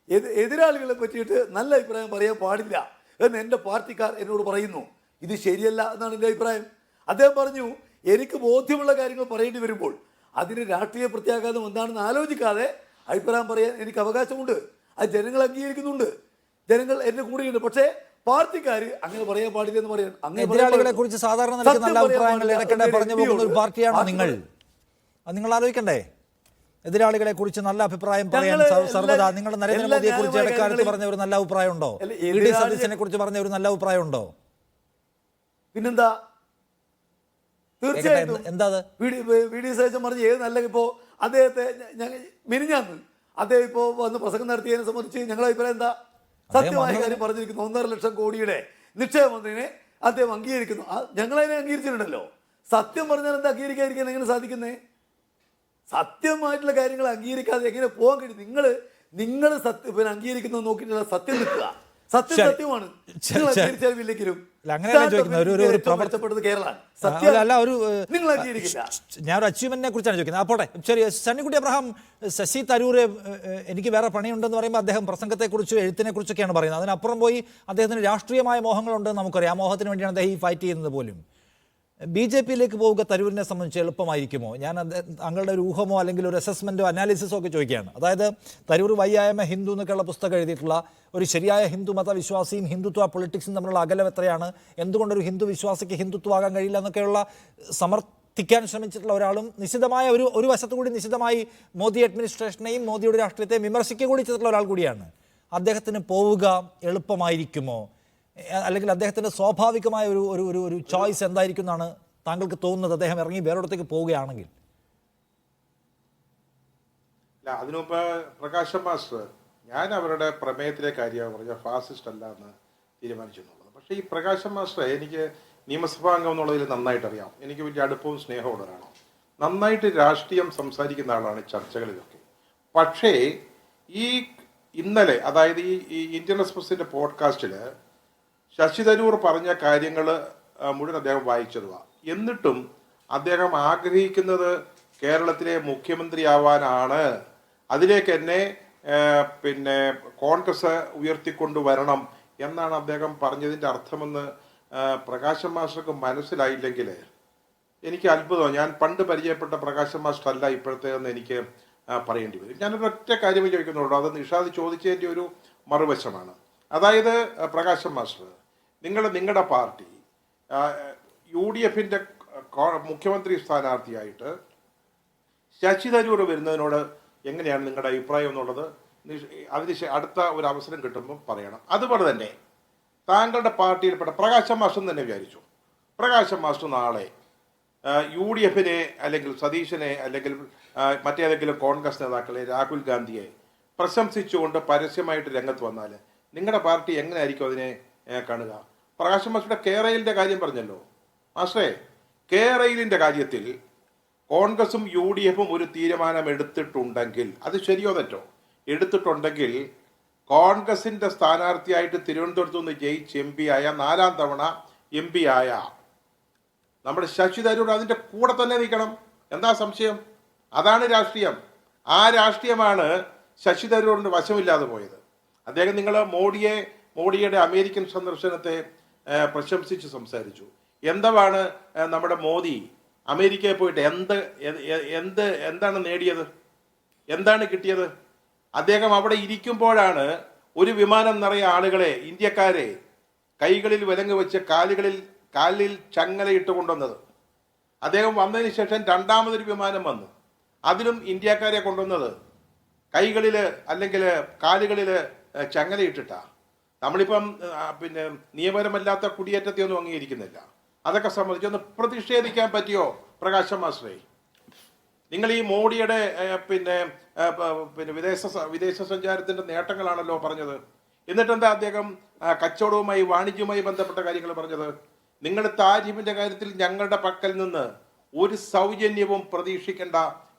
എതിരാളികളെ പറ്റിയിട്ട് നല്ല അഭിപ്രായം പറയാൻ പാടില്ല എന്ന് എൻ്റെ പാർട്ടിക്കാർ എന്നോട് പറയുന്നു. ഇത് ശരിയല്ല എന്നാണ് എൻ്റെ അഭിപ്രായം. അദ്ദേഹം പറഞ്ഞു എനിക്ക് ബോധ്യമുള്ള കാര്യങ്ങൾ പറയേണ്ടി വരുമ്പോൾ അതിന് രാഷ്ട്രീയ പ്രത്യാഘാതം എന്താണെന്ന് ആലോചിക്കാതെ അഭിപ്രായം പറയാൻ എനിക്ക് അവകാശമുണ്ട്. അത് ജനങ്ങൾ അംഗീകരിക്കുന്നുണ്ട്, ജനങ്ങൾ എൻ്റെ കൂടെയുണ്ട്. പക്ഷേ പാർട്ടിക്കാർ അങ്ങനെ പറയാൻ പാടില്ല എന്ന് പറയാൻ എതിരാളികളെ കുറിച്ച് സാധാരണ നല്ല അഭിപ്രായങ്ങൾ ഇടയ്ക്കിടെ പറഞ്ഞു പോകുന്ന ഒരു പാർട്ടിയാണോ നിങ്ങൾ? അത് നിങ്ങൾ ആലോചിക്കണ്ടേ? എതിരാളികളെ കുറിച്ച് നല്ല അഭിപ്രായം പറയാൻ സർവ്വതാ നിങ്ങൾ നരേന്ദ്രമോദിയെ കുറിച്ച് ഇടക്കാലത്ത് പറഞ്ഞ ഒരു നല്ല അഭിപ്രായം ഉണ്ടോ? വി.ഡി. സതീശനെ കുറിച്ച് പറഞ്ഞ ഒരു നല്ല അഭിപ്രായം ഉണ്ടോ? പിന്നെന്താ? തീർച്ചയായിട്ടും എന്താ വി.ഡി. സതീശൻ പറഞ്ഞ ഏത് നല്ല. ഇപ്പോൾ അദ്ദേഹത്തെ മിനിഞ്ഞാന്ന് അദ്ദേഹം ഇപ്പോൾ വന്ന് പ്രസംഗം നടത്തിയതിനെ സംബന്ധിച്ച് ഞങ്ങളുടെ അഭിപ്രായം എന്താ? സത്യമായ കാര്യം പറഞ്ഞിരിക്കുന്നു. 1.5 ലക്ഷം കോടിയുടെ നിക്ഷേപ മന്ത്രിനെ അദ്ദേഹം അംഗീകരിക്കുന്നു. ഞങ്ങളതിനെ അംഗീകരിച്ചിട്ടുണ്ടല്ലോ. സത്യം പറഞ്ഞാൽ എന്താ അംഗീകരിക്കാതിരിക്കാൻ എങ്ങനെ സാധിക്കുന്നേ? സത്യമായിട്ടുള്ള കാര്യങ്ങൾ അംഗീകരിക്കാതെ എങ്ങനെ പോകാൻ കഴിയും? നിങ്ങൾ സത്യം അംഗീകരിക്കുന്നത് നോക്കിയിട്ടല്ല സത്യം നിൽക്കുക. സത്യം ശരി. സത്യമാണ്. ശരി, നിങ്ങൾ ശരി. അംഗീകരിച്ചാലും ഇല്ലെങ്കിലും അല്ല, അങ്ങനെയല്ല startup ചോദിക്കുന്നത്. ഒരു ഇന്ത്യയിൽ ഒരു ഏറ്റവും മെച്ചപ്പെടുന്നത് കേരളമാണ്. സത്യം അല്ല ഒരു നിങ്ങൾ അംഗീകരിക്കില്ല. ഞാൻ ഒരു അച്ചീവ്മെന്റിനെ കുറിച്ചാണ് ചോദിക്കുന്നത്. അപ്പോട്ടെ ശരി, സണ്ണിക്കുട്ടി അബ്രഹാം, ശശി തരൂർ എനിക്ക് വേറെ പണിയുണ്ടെന്ന് പറയുമ്പോൾ അദ്ദേഹം പ്രസംഗത്തെക്കുറിച്ചും എഴുത്തിനെക്കുറിച്ചൊക്കെയാണ് പറയുന്നത്. അതിനപ്പുറം പോയി അദ്ദേഹത്തിന് രാഷ്ട്രീയമായ മോഹങ്ങളുണ്ടെന്ന് നമുക്കറിയാം. ആ മോഹത്തിന് വേണ്ടിയാണ് അദ്ദേഹം ഈ ഫൈറ്റ് ചെയ്യുന്നത് പോലും. BJP-യിലേക്ക് പോവുക തരൂരിനെ സംബന്ധിച്ച് എളുപ്പമായിരിക്കുമോ? ഞാൻ താങ്കളുടെ ഒരു ഊഹമോ അല്ലെങ്കിൽ ഒരു അസസ്മെൻറ്റോ അനാലിസിസോ ഒക്കെ ചോദിക്കുകയാണ്. അതായത് തരൂർ വൈ.ആം. എ ഹിന്ദു എന്നൊക്കെയുള്ള പുസ്തകം എഴുതിയിട്ടുള്ള ഒരു ശരിയായ ഹിന്ദു മതവിശ്വാസിയും ഹിന്ദുത്വ പൊളിറ്റിക്സും തമ്മിലുള്ള അകലം എത്രയാണ്, എന്തുകൊണ്ടൊരു ഹിന്ദു വിശ്വാസിക്ക് ഹിന്ദുത്വമാകാൻ കഴിയില്ല എന്നൊക്കെയുള്ള സമർത്ഥിക്കാൻ ശ്രമിച്ചിട്ടുള്ള ഒരാളും നിശിതമായ ഒരു വശത്തുകൂടി നിശിതമായി മോദി അഡ്മിനിസ്ട്രേഷനെയും മോദിയുടെ രാഷ്ട്രീയത്തെയും വിമർശിക്കുക കൂടി ചെയ്തിട്ടുള്ള ഒരാൾ കൂടിയാണ്. അദ്ദേഹത്തിന് പോവുക എളുപ്പമായിരിക്കുമോ? അല്ലെങ്കിൽ അദ്ദേഹത്തിൻ്റെ സ്വാഭാവികമായ ഒരു ചോയ്സ് എന്തായിരിക്കും എന്നാണ് താങ്കൾക്ക് തോന്നുന്നത്, അദ്ദേഹം ഇറങ്ങി വേറൊരിടത്തേക്ക് പോവുകയാണെങ്കിൽ? അല്ല, അതിനു മുമ്പ് പ്രകാശം മാസ്റ്റർ, ഞാൻ അവരുടെ പ്രമേയത്തിലെ കാര്യം പറഞ്ഞ ഫാസിസ്റ്റ് അല്ല എന്ന് തീരുമാനിച്ചു എന്നുള്ളത്. പക്ഷേ ഈ പ്രകാശം മാസ്റ്റർ എനിക്ക് നിയമസഭാ അംഗം എന്നുള്ളതിൽ നന്നായിട്ട് അറിയാം. എനിക്ക് വലിയ അടുപ്പവും സ്നേഹവും ഉള്ളവരാണ്. നന്നായിട്ട് രാഷ്ട്രീയം സംസാരിക്കുന്ന ആളാണ് ചർച്ചകളിലൊക്കെ. പക്ഷേ ഈ ഇന്നലെ, അതായത് ഈ ഇന്ത്യൻ എക്സ്പ്രസിൻ്റെ പോഡ്കാസ്റ്റിൽ ശശി തരൂർ പറഞ്ഞ കാര്യങ്ങൾ മുഴുവൻ അദ്ദേഹം വായിച്ചതുമാണ്. എന്നിട്ടും അദ്ദേഹം ആഗ്രഹിക്കുന്നത് കേരളത്തിലെ മുഖ്യമന്ത്രിയാവാനാണ്. അതിലേക്ക് എന്നെ പിന്നെ കോൺഗ്രസ് ഉയർത്തിക്കൊണ്ടുവരണം എന്നാണ് അദ്ദേഹം പറഞ്ഞതിൻ്റെ അർത്ഥമെന്ന് പ്രകാശം മാസ്റ്റർക്ക് മനസ്സിലായില്ലെങ്കിൽ എനിക്ക് അത്ഭുതം. ഞാൻ പണ്ട് പരിചയപ്പെട്ട പ്രകാശം മാസ്റ്റർ അല്ല ഇപ്പോഴത്തേന്ന് എനിക്ക് പറയേണ്ടി വരും. ഞാനൊരൊറ്റ കാര്യമേ ചോദിക്കുന്നുള്ളൂ, അത് നിഷാദ് ചോദിച്ചതിൻ്റെ ഒരു മറുവശമാണ്. അതായത് പ്രകാശം മാസ്റ്റർ, നിങ്ങളുടെ പാർട്ടി UDF-ന്റെ മുഖ്യമന്ത്രി സ്ഥാനാർത്ഥിയായിട്ട് ശശി തരൂർ വരുന്നതിനോട് എങ്ങനെയാണ് നിങ്ങളുടെ അഭിപ്രായം എന്നുള്ളത് അതിന് അടുത്ത ഒരു അവസരം കിട്ടുമ്പോൾ പറയണം. അതുപോലെ തന്നെ താങ്കളുടെ പാർട്ടിയിൽപ്പെട്ട പ്രകാശം മാസ്റ്റർ തന്നെ വിചാരിച്ചു, പ്രകാശം മാസ്റ്റർ നാളെ UDF-നെ അല്ലെങ്കിൽ സതീശനെ അല്ലെങ്കിൽ മറ്റേതെങ്കിലും കോൺഗ്രസ് നേതാക്കളെ, രാഹുൽ ഗാന്ധിയെ പ്രശംസിച്ചുകൊണ്ട് പരസ്യമായിട്ട് രംഗത്ത് വന്നാൽ നിങ്ങളുടെ പാർട്ടി എങ്ങനെ ആയിരിക്കും അതിനെ കാണുക? പ്രകാശം മാസ്റ്ററുടെ കേരളിൻ്റെ കാര്യം പറഞ്ഞല്ലോ. മാസ്റ്ററെ, കേരളിൻ്റെ കാര്യത്തിൽ കോൺഗ്രസും UDF-ഉം ഒരു തീരുമാനം എടുത്തിട്ടുണ്ടെങ്കിൽ, അത് ശരിയോ തെറ്റോ, എടുത്തിട്ടുണ്ടെങ്കിൽ കോൺഗ്രസിൻ്റെ സ്ഥാനാർത്ഥിയായിട്ട് തിരുവനന്തപുരത്ത് നിന്ന് ജയിച്ച് MP ആയ 4ാം തവണ MP ആയ നമ്മുടെ ശശി തരൂർ അതിൻ്റെ കൂടെ തന്നെ നിൽക്കണം. എന്താ സംശയം? അതാണ് രാഷ്ട്രീയം. ആ രാഷ്ട്രീയമാണ് ശശി തരൂരിൻ്റെ വശമില്ലാതെ പോയത്. അദ്ദേഹം നിങ്ങൾ മോഡിയുടെ അമേരിക്കൻ സന്ദർശനത്തെ പ്രശംസിച്ച് സംസാരിച്ചു. എന്താണ് നമ്മുടെ മോദി അമേരിക്കയിൽ പോയിട്ട് എന്താണ് നേടിയത്, എന്താണ് കിട്ടിയത്? അദ്ദേഹം അവിടെ ഇരിക്കുമ്പോഴാണ് ഒരു വിമാനം നിറയെ ആളുകളെ, ഇന്ത്യക്കാരെ കൈകളിൽ വിലങ്ങ് വെച്ച് കാലിൽ ചങ്ങലയിട്ട് കൊണ്ടുവന്നത്. അദ്ദേഹം വന്നതിന് ശേഷം രണ്ടാമതൊരു വിമാനം വന്നു, അതിലും ഇന്ത്യക്കാരെ കൊണ്ടുവന്നത് കൈകളിൽ അല്ലെങ്കിൽ കാലുകളിൽ ചങ്ങലയിട്ടിട്ടാ. നമ്മളിപ്പം പിന്നെ നിയമപരമല്ലാത്ത കുടിയേറ്റത്തെ ഒന്നും അംഗീകരിക്കുന്നില്ല. അതൊക്കെ സംബന്ധിച്ചൊന്ന് പ്രതിഷേധിക്കാൻ പറ്റിയോ പ്രകാശം മാസ്റ്ററെ? നിങ്ങൾ ഈ മോഡിയുടെ പിന്നെ വിദേശ സഞ്ചാരത്തിന്റെ നേട്ടങ്ങളാണല്ലോ പറഞ്ഞത്. എന്നിട്ടെന്താ അദ്ദേഹം കച്ചവടവുമായി വാണിജ്യവുമായി ബന്ധപ്പെട്ട കാര്യങ്ങൾ പറഞ്ഞത്? നിങ്ങൾ താരിഫിന്റെ കാര്യത്തിൽ ഞങ്ങളുടെ പക്കൽ നിന്ന് ഒരു സൗജന്യവും പ്രതീക്ഷിക്കേണ്ട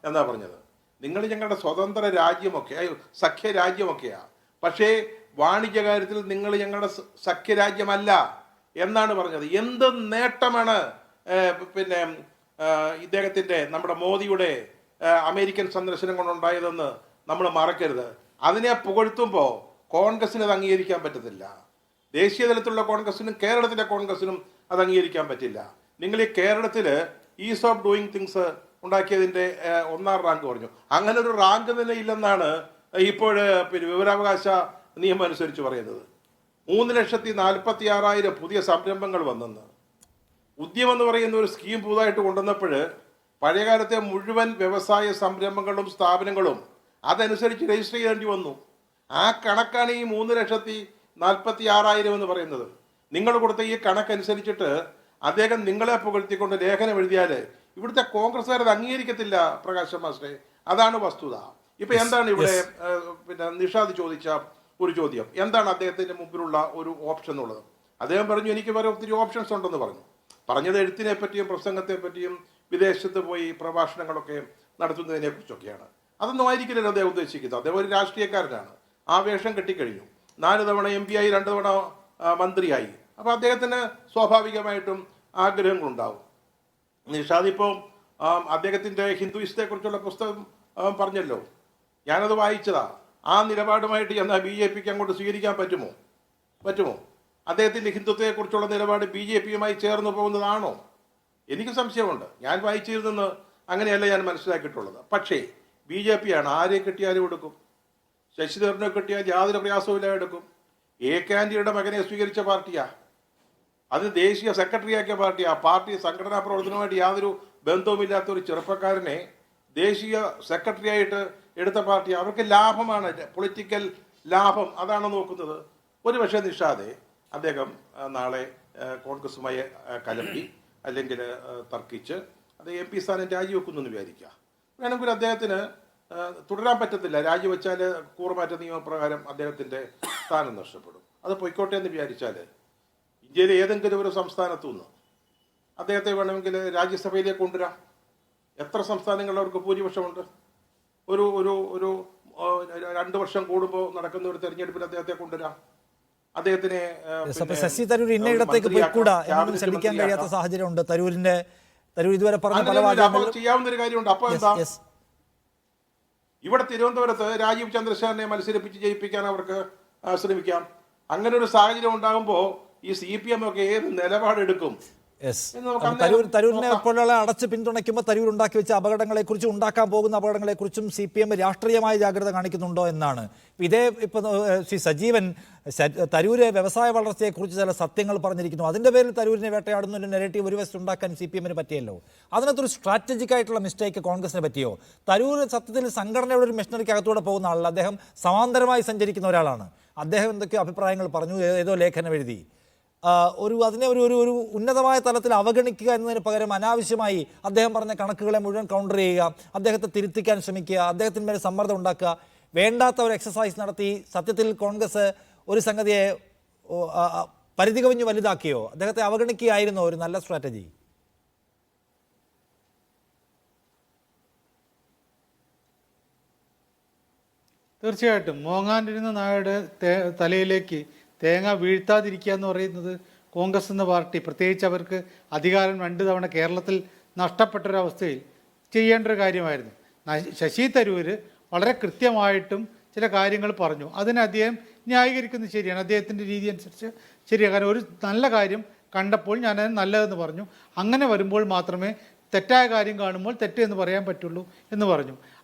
എന്നാ പറഞ്ഞത്. നിങ്ങൾ ഞങ്ങളുടെ സ്വതന്ത്ര രാജ്യമൊക്കെ, സഖ്യ രാജ്യമൊക്കെയാ, പക്ഷേ വാണിജ്യ കാര്യത്തിൽ നിങ്ങൾ ഞങ്ങളുടെ സഖ്യരാജ്യമല്ല എന്നാണ് പറഞ്ഞത്. എന്ത് നേട്ടമാണ് പിന്നെ ഇദ്ദേഹത്തിൻ്റെ, നമ്മുടെ മോദിയുടെ അമേരിക്കൻ സന്ദർശനം കൊണ്ടുണ്ടായതെന്ന് നമ്മൾ മറക്കരുത്. അതിനെ പുകഴ്ത്തുമ്പോൾ കോൺഗ്രസിന് അത് അംഗീകരിക്കാൻ പറ്റത്തില്ല. ദേശീയ തലത്തിലുള്ള കോൺഗ്രസിനും കേരളത്തിലെ കോൺഗ്രസിനും അത് അംഗീകരിക്കാൻ പറ്റില്ല. നിങ്ങൾ ഈ കേരളത്തിൽ ഈസ് ഓഫ് ഡൂയിങ് തിങ്സ് ഉണ്ടാക്കിയതിൻ്റെ 1ാം റാങ്ക് പറഞ്ഞു. അങ്ങനെ ഒരു റാങ്ക് തന്നെ ഇല്ലെന്നാണ് ഇപ്പോൾ പിന്നെ വിവരാവകാശ നിയമം അനുസരിച്ച് പറയുന്നത്. 3,46,000 പുതിയ സംരംഭങ്ങൾ വന്നെന്ന്. ഉദ്യമം എന്ന് പറയുന്ന ഒരു സ്കീം പുതുതായിട്ട് കൊണ്ടുവന്നപ്പോൾ പഴയകാലത്തെ മുഴുവൻ വ്യവസായ സംരംഭങ്ങളും സ്ഥാപനങ്ങളും അതനുസരിച്ച് രജിസ്റ്റർ ചെയ്യേണ്ടി വന്നു. ആ കണക്കാണ് ഈ 3,46,000 എന്ന് പറയുന്നത്. നിങ്ങൾ കൊടുത്ത ഈ കണക്കനുസരിച്ചിട്ട് അദ്ദേഹം നിങ്ങളെ പുകഴ്ത്തിക്കൊണ്ട് ലേഖനം എഴുതിയാൽ ഇവിടുത്തെ കോൺഗ്രസ്സുകാർ അത് അംഗീകരിക്കത്തില്ല പ്രകാശം മാസ്റ്ററെ. അതാണ് വസ്തുത. ഇപ്പൊ എന്താണ് ഇവിടെ പിന്നെ നിഷാദ് ചോദിച്ച ഒരു ചോദ്യം, എന്താണ് അദ്ദേഹത്തിന്റെ മുമ്പിലുള്ള ഒരു ഓപ്ഷൻ എന്നുള്ളത്? അദ്ദേഹം പറഞ്ഞു എനിക്ക് വേറെ ഒത്തിരി ഓപ്ഷൻസ് ഉണ്ടെന്ന് പറഞ്ഞത് എഴുത്തിനെ പറ്റിയും പ്രസംഗത്തെ പറ്റിയും വിദേശത്ത് പോയി പ്രഭാഷണങ്ങളൊക്കെ നടത്തുന്നതിനെ കുറിച്ചൊക്കെയാണ്. അതൊന്നും ആയിരിക്കില്ലല്ലോ അദ്ദേഹം ഉദ്ദേശിക്കുന്നത്. അദ്ദേഹം ഒരു രാഷ്ട്രീയക്കാരനാണ്, ആ വേഷം കെട്ടിക്കഴിഞ്ഞു. 4 തവണ MP ആയി, 2 തവണ മന്ത്രിയായി. അപ്പോൾ അദ്ദേഹത്തിന് സ്വാഭാവികമായിട്ടും ആഗ്രഹങ്ങളുണ്ടാവും. നിഷാദ് ഇപ്പോൾ അദ്ദേഹത്തിൻ്റെ ഹിന്ദുയിസത്തെക്കുറിച്ചുള്ള പുസ്തകം പറഞ്ഞല്ലോ, ഞാനത് വായിച്ചതാ. ആ നിലപാടുമായിട്ട് എന്നാൽ BJPക്ക് അങ്ങോട്ട് സ്വീകരിക്കാൻ പറ്റുമോ? അദ്ദേഹത്തിൻ്റെ ഹിന്ദുത്വത്തെക്കുറിച്ചുള്ള നിലപാട് BJPയുമായി ചേർന്ന് പോകുന്നതാണോ? എനിക്ക് സംശയമുണ്ട്. ഞാൻ വായിച്ചിരുന്നെന്ന് അങ്ങനെയല്ല ഞാൻ മനസ്സിലാക്കിയിട്ടുള്ളത്. പക്ഷേ BJP ആണ് ആരെ കിട്ടിയാലും എടുക്കും. ശശി തരൂരിനെ കിട്ടിയാൽ യാതൊരു പ്രയാസവുമില്ല എടുക്കും. AK ആന്റണിയുടെ മകനെ സ്വീകരിച്ച പാർട്ടിയാണ്, അതിന് ദേശീയ സെക്രട്ടറിയാക്കിയ പാർട്ടിയാണ്. പാർട്ടി സംഘടനാ പ്രവർത്തനവുമായിട്ട് യാതൊരു ബന്ധവുമില്ലാത്ത ഒരു ചെറുപ്പക്കാരനെ ദേശീയ സെക്രട്ടറി ആയിട്ട് എടുത്ത പാർട്ടി. അവർക്ക് ലാഭമാണ്, പൊളിറ്റിക്കൽ ലാഭം, അതാണ് നോക്കുന്നത്. ഒരു പക്ഷേ നിഷാദെ അദ്ദേഹം നാളെ കോൺഗ്രസുമായി കലമ്പി അല്ലെങ്കിൽ തർക്കിച്ച് അത് MP സ്ഥാനം രാജിവെക്കുന്നു എന്ന് വിചാരിക്കുക. വേണമെങ്കിൽ അദ്ദേഹത്തിന് തുടരാൻ പറ്റത്തില്ല. രാജിവെച്ചാൽ കൂറുമാറ്റ നിയമപ്രകാരം അദ്ദേഹത്തിൻ്റെ സ്ഥാനം നഷ്ടപ്പെടും. അത് പൊയ്ക്കോട്ടെ എന്ന് വിചാരിച്ചാൽ ഇന്ത്യയിലെ ഏതെങ്കിലും ഒരു സംസ്ഥാനത്തു നിന്ന് അദ്ദേഹത്തെ വേണമെങ്കിൽ രാജ്യസഭയിലേക്ക് കൊണ്ടുവരാം. എത്ര സംസ്ഥാനങ്ങളിൽ അവർക്ക് ഭൂരിപക്ഷമുണ്ട്? ഒരു 2 വർഷം കൂടുമ്പോൾ നടക്കുന്ന ഒരു തെരഞ്ഞെടുപ്പിൽ അദ്ദേഹത്തെ കൊണ്ടുവരാം. അദ്ദേഹത്തിനെ ശശി തരൂർ ഇന്നയിടത്തേക്ക് പോയിക്കൂടാ എന്നൊന്നും ശ്രമിക്കാൻ കഴിയാത്ത സാഹചര്യമുണ്ട്. തരൂർ ഇതുവരെ പറഞ്ഞ പല വാചകങ്ങളും ചെയ്യാവുന്ന ഒരു കാര്യമുണ്ട്. അപ്പോൾ എന്താ, ഇവിടെ തിരുവനന്തപുരത്ത് രാജീവ് ചന്ദ്രശേഖരനെ മത്സരിപ്പിച്ച് ജയിപ്പിക്കാൻ അവർക്ക് ശ്രമിക്കാം. അങ്ങനെ ഒരു സാഹചര്യം ഉണ്ടാകുമ്പോൾ ഈ CPM ഒക്കെ ഏത് നിലപാടെടുക്കും? തരൂരിനെ പോലുള്ള അടച്ച് പിന്തുണയ്ക്കുമ്പോൾ തരൂർ ഉണ്ടാക്കി വെച്ച അപകടങ്ങളെക്കുറിച്ചും ഉണ്ടാക്കാൻ പോകുന്ന അപകടങ്ങളെക്കുറിച്ചും CPM രാഷ്ട്രീയമായ ജാഗ്രത കാണിക്കുന്നുണ്ടോ എന്നാണ്. ഇപ്പം ശ്രീ സജീവൻ തരൂര് വ്യവസായ വളർച്ചയെക്കുറിച്ച് ചില സത്യങ്ങൾ പറഞ്ഞിരിക്കുന്നു. അതിൻ്റെ പേരിൽ തരൂരിനെ വേട്ടയാടുന്ന നെഗറ്റീവ് ഒരു വശത്ത് ഉണ്ടാക്കാൻ CPM പറ്റിയല്ലോ. അതിനകത്തൊരു സ്ട്രാറ്റജിക് ആയിട്ടുള്ള മിസ്റ്റേക്ക് കോൺഗ്രസിന് പറ്റിയോ? തരൂർ സത്യത്തിൽ സംഘടനയുടെ ഒരു മിഷനറിക്ക് അകത്തൂടെ പോകുന്ന ആളല്ല. അദ്ദേഹം സമാന്തരമായി സഞ്ചരിക്കുന്ന ഒരാളാണ്. അദ്ദേഹം എന്തൊക്കെയോ അഭിപ്രായങ്ങൾ പറഞ്ഞു, ഏതോ ലേഖനം എഴുതി. അതിനെ ഒരു ഉന്നതമായ തലത്തിൽ അവഗണിക്കുക എന്നതിന് പകരം അനാവശ്യമായി അദ്ദേഹം പറഞ്ഞ കണക്കുകളെ മുഴുവൻ കൗണ്ടർ ചെയ്യുക, അദ്ദേഹത്തെ തിരുത്തിക്കാൻ ശ്രമിക്കുക, അദ്ദേഹത്തിന് മേലെ സമ്മർദ്ദം ഉണ്ടാക്കുക, വേണ്ടാത്ത ഒരു എക്സസൈസ് നടത്തി സത്യത്തിൽ കോൺഗ്രസ് ഒരു സംഗതിയെ പരിധി കവിഞ്ഞ് വലുതാക്കിയോ? അദ്ദേഹത്തെ അവഗണിക്കുകയായിരുന്നോ ഒരു നല്ല സ്ട്രാറ്റജി? തീർച്ചയായിട്ടും മോങ്ങാണ്ടിരുന്ന നായുടെ തലയിലേക്ക് തേങ്ങ വീഴ്ത്താതിരിക്കുക എന്ന് പറയുന്നത് കോൺഗ്രസ് എന്ന പാർട്ടി, പ്രത്യേകിച്ച് അവർക്ക് അധികാരം 2 തവണ കേരളത്തിൽ നഷ്ടപ്പെട്ടൊരവസ്ഥയിൽ ചെയ്യേണ്ട ഒരു കാര്യമായിരുന്നു. ശശി തരൂർ വളരെ കൃത്യമായിട്ടും ചില കാര്യങ്ങൾ പറഞ്ഞു. അതിനെ അദ്ദേഹം ന്യായീകരിക്കുന്നത് ശരിയാണ്, അദ്ദേഹത്തിൻ്റെ രീതി അനുസരിച്ച് ശരിയാണ്. കാരണം ഒരു നല്ല കാര്യം കണ്ടപ്പോൾ ഞാനത് നല്ലതെന്ന് പറഞ്ഞു. അങ്ങനെ വരുമ്പോൾ മാത്രമേ തെറ്റായ കാര്യം കാണുമ്പോൾ തെറ്റ് എന്ന് പറയാൻ പറ്റുള്ളൂ എന്ന് പറഞ്ഞു.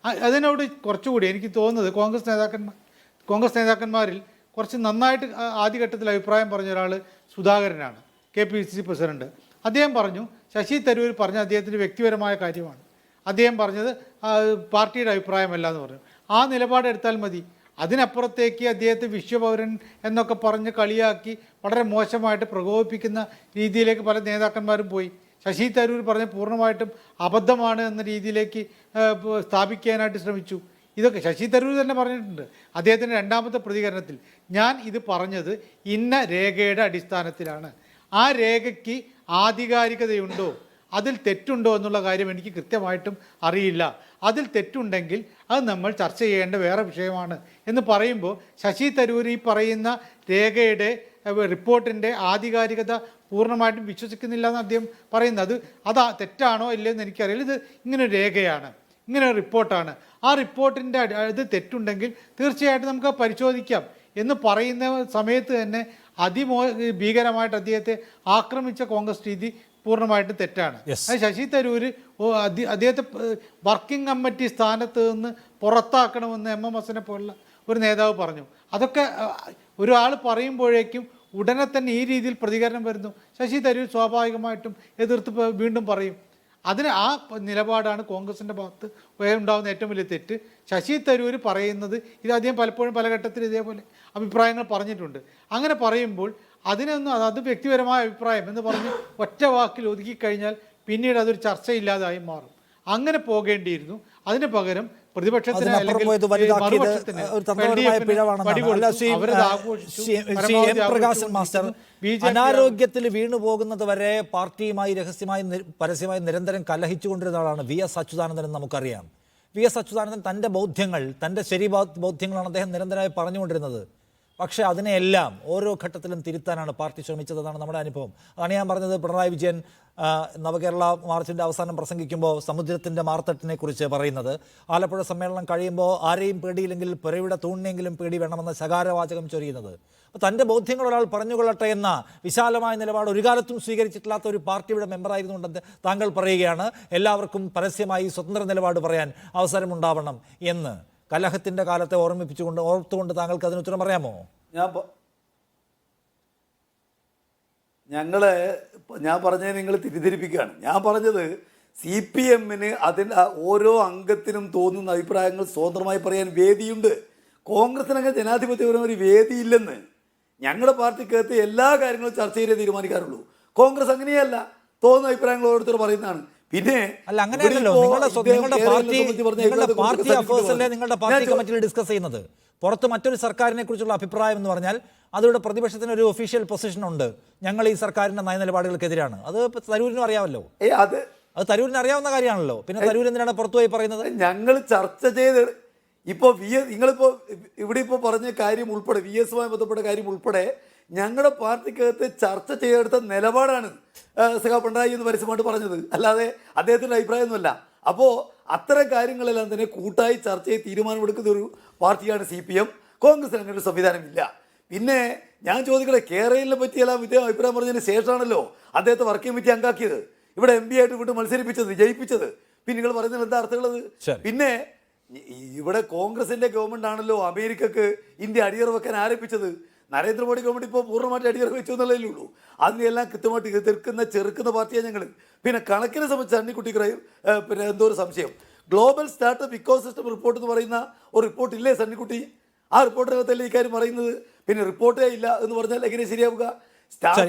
അതിനോട് കുറച്ചുകൂടി എനിക്ക് തോന്നുന്നത് കോൺഗ്രസ് നേതാക്കന്മാരിൽ കുറച്ച് നന്നായിട്ട് ആദ്യഘട്ടത്തിൽ അഭിപ്രായം പറഞ്ഞ ഒരാൾ സുധാകരനാണ്, KPCC പ്രസിഡന്റ്. അദ്ദേഹം പറഞ്ഞു ശശി തരൂർ പറഞ്ഞ അദ്ദേഹത്തിൻ്റെ വ്യക്തിപരമായ കാര്യമാണ്, അദ്ദേഹം പറഞ്ഞത് പാർട്ടിയുടെ അഭിപ്രായമല്ല എന്ന് പറഞ്ഞു. ആ നിലപാടെടുത്താൽ മതി. അതിനപ്പുറത്തേക്ക് അദ്ദേഹത്തെ വിശ്വപൗരൻ എന്നൊക്കെ പറഞ്ഞ് കളിയാക്കി വളരെ മോശമായിട്ട് പ്രകോപിപ്പിക്കുന്ന രീതിയിലേക്ക് പല നേതാക്കന്മാരും പോയി. ശശി തരൂർ പറഞ്ഞ് പൂർണ്ണമായിട്ടും അബദ്ധമാണ് എന്ന രീതിയിലേക്ക് സ്ഥാപിക്കാനായിട്ട് ശ്രമിച്ചു. ഇതൊക്കെ ശശി തരൂർ തന്നെ പറഞ്ഞിട്ടുണ്ട്. അദ്ദേഹത്തിൻ്റെ 2ാമത്തെ പ്രതികരണത്തിൽ ഞാൻ ഇത് പറഞ്ഞത് ഇന്ന രേഖയുടെ അടിസ്ഥാനത്തിലാണ്, ആ രേഖയ്ക്ക് ആധികാരികതയുണ്ടോ, അതിൽ തെറ്റുണ്ടോ എന്നുള്ള കാര്യം എനിക്ക് കൃത്യമായിട്ടും അറിയില്ല, അതിൽ തെറ്റുണ്ടെങ്കിൽ അത് നമ്മൾ ചർച്ച ചെയ്യേണ്ട വേറെ വിഷയമാണ് എന്ന് പറയുമ്പോൾ ശശി തരൂർ ഈ പറയുന്ന രേഖയുടെ റിപ്പോർട്ടിൻ്റെ ആധികാരികത പൂർണ്ണമായിട്ടും വിശ്വസിക്കുന്നില്ല എന്ന് അദ്ദേഹം പറയുന്നത്. അത് തെറ്റാണോ ഇല്ലയെന്ന് എനിക്കറിയില്ല. ഇത് ഇങ്ങനെ രേഖയാണ്, ഇങ്ങനെ റിപ്പോർട്ടാണ്, ആ റിപ്പോർട്ടിൻ്റെ ഇത് തെറ്റുണ്ടെങ്കിൽ തീർച്ചയായിട്ടും നമുക്ക് പരിശോധിക്കാം എന്ന് പറയുന്ന സമയത്ത് തന്നെ ഭീകരമായിട്ട് അദ്ദേഹത്തെ ആക്രമിച്ച കോൺഗ്രസ് രീതി പൂർണ്ണമായിട്ടും തെറ്റാണ്. അത് ശശി തരൂർ അദ്ദേഹത്തെ വർക്കിംഗ് കമ്മിറ്റി സ്ഥാനത്ത് നിന്ന് പുറത്താക്കണമെന്ന് MMSനെ പോലുള്ള ഒരു നേതാവ് പറഞ്ഞു. അതൊക്കെ ഒരാൾ പറയുമ്പോഴേക്കും ഉടനെ തന്നെ ഈ രീതിയിൽ പ്രതികരണം വരുന്നു. ശശി തരൂർ സ്വാഭാവികമായിട്ടും എതിർത്ത് വീണ്ടും പറയും. ആ നിലപാടാണ് കോൺഗ്രസിൻ്റെ ഭാഗത്ത് ഉണ്ടാകുന്ന ഏറ്റവും വലിയ തെറ്റ്. ശശി തരൂർ പറയുന്നത് ഇത് അദ്ദേഹം പലപ്പോഴും പല ഘട്ടത്തിൽ ഇതേപോലെ അഭിപ്രായങ്ങൾ പറഞ്ഞിട്ടുണ്ട്. അങ്ങനെ പറയുമ്പോൾ അത് വ്യക്തിപരമായ അഭിപ്രായം എന്ന് പറഞ്ഞ് ഒറ്റ വാക്കിൽ ഒതുക്കിക്കഴിഞ്ഞാൽ പിന്നീട് അതൊരു ചർച്ചയില്ലാതായി മാറും. അങ്ങനെ പോകേണ്ടിയിരുന്നു. അതിന് പകരം പ്രതിപക്ഷത്തിന് അനാരോഗ്യത്തിൽ വീണു പോകുന്നത് വരെ പാർട്ടിയുമായി രഹസ്യമായി പരസ്യമായി നിരന്തരം കലഹിച്ചുകൊണ്ടിരുന്ന ആളാണ് VS അച്യുതാനന്ദൻ എന്ന് നമുക്കറിയാം. VS അച്യുതാനന്ദൻ തൻ്റെ ബോധ്യങ്ങൾ, തൻ്റെ ബോധ്യങ്ങളാണ് അദ്ദേഹം നിരന്തരമായി പറഞ്ഞുകൊണ്ടിരുന്നത്. പക്ഷേ അതിനെയെല്ലാം ഓരോ ഘട്ടത്തിലും തിരുത്താനാണ് പാർട്ടി ശ്രമിച്ചതെന്നാണ് നമ്മുടെ അനുഭവം. അതാണ് ഞാൻ പറഞ്ഞത്. പിണറായി വിജയൻ നവകേരള മാർച്ചിൻ്റെ അവസാനം പ്രസംഗിക്കുമ്പോൾ സമുദ്രത്തിൻ്റെ മാർത്തട്ടിനെ കുറിച്ച് പറയുന്നത്, ആലപ്പുഴ സമ്മേളനം കഴിയുമ്പോൾ ആരെയും പേടിയില്ലെങ്കിൽ പുരയുടെ തൂണിനെങ്കിലും പേടി വേണമെന്ന ശകാരവാചകം ചൊരിയുന്നത്. അപ്പോൾ തൻ്റെ ബോധ്യങ്ങൾ ഒരാൾ പറഞ്ഞുകൊള്ളട്ടെ എന്ന വിശാലമായ നിലപാട് ഒരു കാലത്തും സ്വീകരിച്ചിട്ടില്ലാത്ത ഒരു പാർട്ടിയുടെ മെമ്പറായിരുന്നുകൊണ്ട് താങ്കൾ പറയുകയാണ് എല്ലാവർക്കും പരസ്യമായി സ്വതന്ത്ര നിലപാട് പറയാൻ അവസരമുണ്ടാവണം എന്ന്. കലഹത്തിൻ്റെ കാലത്തെ ഓർത്തുകൊണ്ട് താങ്കൾക്ക് അതിന് ഉത്തരം പറയാമോ? ഞാൻ പറഞ്ഞത് നിങ്ങൾ തിരിതിരിപ്പിക്കുകയാണ്. ഞാൻ പറഞ്ഞത് CPM അതിൻ്റെ ഓരോ അംഗത്തിനും തോന്നുന്ന അഭിപ്രായങ്ങൾ സ്വതന്ത്രമായി പറയാൻ വേദിയുണ്ട്. കോൺഗ്രസിനങ്ങനെ ജനാധിപത്യപരമായ ഒരു വേദിയില്ലെന്ന്. ഞങ്ങളുടെ പാർട്ടിക്കകത്ത് എല്ലാ കാര്യങ്ങളും ചർച്ച ചെയ്തേ തീരുമാനിക്കാറുള്ളൂ. കോൺഗ്രസ് അങ്ങനെയല്ല, തോന്നുന്ന അഭിപ്രായങ്ങൾ ഓരോരുത്തർ പറയുന്നതാണ്. പിന്നെ അല്ല, അങ്ങനെയല്ലല്ലോ. നിങ്ങളുടെ പാർട്ടി അഫേഴ്സല്ലേ നിങ്ങളുടെ പാർട്ടി കമ്മിറ്റിയിൽ ഡിസ്കസ് ചെയ്യുന്നത്. പുറത്ത് മറ്റൊരു സർക്കാരിനെ കുറിച്ചുള്ള അഭിപ്രായം എന്ന് പറഞ്ഞാൽ അതിവിടെ പ്രതിപക്ഷത്തിന് ഒരു ഒഫീഷ്യൽ പൊസിഷൻ ഉണ്ട്, ഞങ്ങൾ ഈ സർക്കാരിന്റെ നയനിലപാടുകൾക്കെതിരാണ്. അത് തരൂരിനും അറിയാമല്ലോ. അത് തരൂരിന് അറിയാവുന്ന കാര്യമാണല്ലോ. പിന്നെ തരൂർ എന്തിനാണ് പുറത്തുപോയി പറയുന്നത്? ഞങ്ങൾ ചർച്ച ചെയ്ത് ഇപ്പോൾ നിങ്ങളിപ്പോൾ ഇവിടെ ഇപ്പോൾ പറഞ്ഞ കാര്യം ഉൾപ്പെടെ VS-മായി ബന്ധപ്പെട്ട കാര്യം ഉൾപ്പെടെ ഞങ്ങളുടെ പാർട്ടിക്കകത്ത് ചർച്ച ചെയ്തെടുത്ത നിലപാടാണ് പിണറായി എന്ന് പരസ്യമായിട്ട് പറഞ്ഞത്, അല്ലാതെ അദ്ദേഹത്തിൻ്റെ അഭിപ്രായമൊന്നുമല്ല. അപ്പോൾ അത്തരം കാര്യങ്ങളെല്ലാം തന്നെ കൂട്ടായി ചർച്ച ചെയ്ത് തീരുമാനമെടുക്കുന്ന ഒരു പാർട്ടിയാണ് CPM. കോൺഗ്രസിന് അങ്ങനെ ഒരു സംവിധാനമില്ല. പിന്നെ ഞാൻ ചോദിക്കട്ടെ, കേരളയെ പറ്റിയെല്ലാം ഇദ്ദേഹം അഭിപ്രായം പറഞ്ഞതിന് ശേഷമാണല്ലോ അദ്ദേഹത്തെ വർക്കിംഗ് കമ്മിറ്റി അംഗമാക്കിയത്, ഇവിടെ MP ആയിട്ട് വിട്ട് മത്സരിപ്പിച്ചത്, ജയിപ്പിച്ചത്. പിന്നെ നിങ്ങൾ പറയുന്നതിൽ എന്താ അർത്ഥമുള്ളത്? പിന്നെ ഇവിടെ കോൺഗ്രസിൻ്റെ ഗവൺമെൻറ് ആണല്ലോ അമേരിക്കക്ക് ഇന്ത്യ അടിയറ വെക്കാൻ ആരംഭിച്ചത്. നരേന്ദ്രമോദി ഗവൺമെൻറ് ഇപ്പോൾ പൂർണ്ണമായിട്ട് അടിയറ വെച്ചു എന്നുള്ളതേ ഉള്ളൂ. അതിനെല്ലാം കൃത്യമായിട്ട് ചെറുക്കുന്ന പാർട്ടിയാണ് ഞങ്ങൾ. പിന്നെ കണക്കിനെ സംബന്ധിച്ച് സണ്ണിക്കുട്ടിക്ക് പിന്നെ എന്തോ ഒരു സംശയം. ഗ്ലോബൽ സ്റ്റാർട്ടപ്പ് ഇക്കോസിസ്റ്റം റിപ്പോർട്ട് എന്ന് പറയുന്ന ഒരു റിപ്പോർട്ട് ഇല്ലേ സണ്ണിക്കുട്ടി? ആ റിപ്പോർട്ടിനകത്തല്ലേ ഇക്കാര്യം പറയുന്നത്? പിന്നെ റിപ്പോർട്ടേ ഇല്ല എന്ന് പറഞ്ഞാൽ എങ്ങനെ ശരിയാവുക?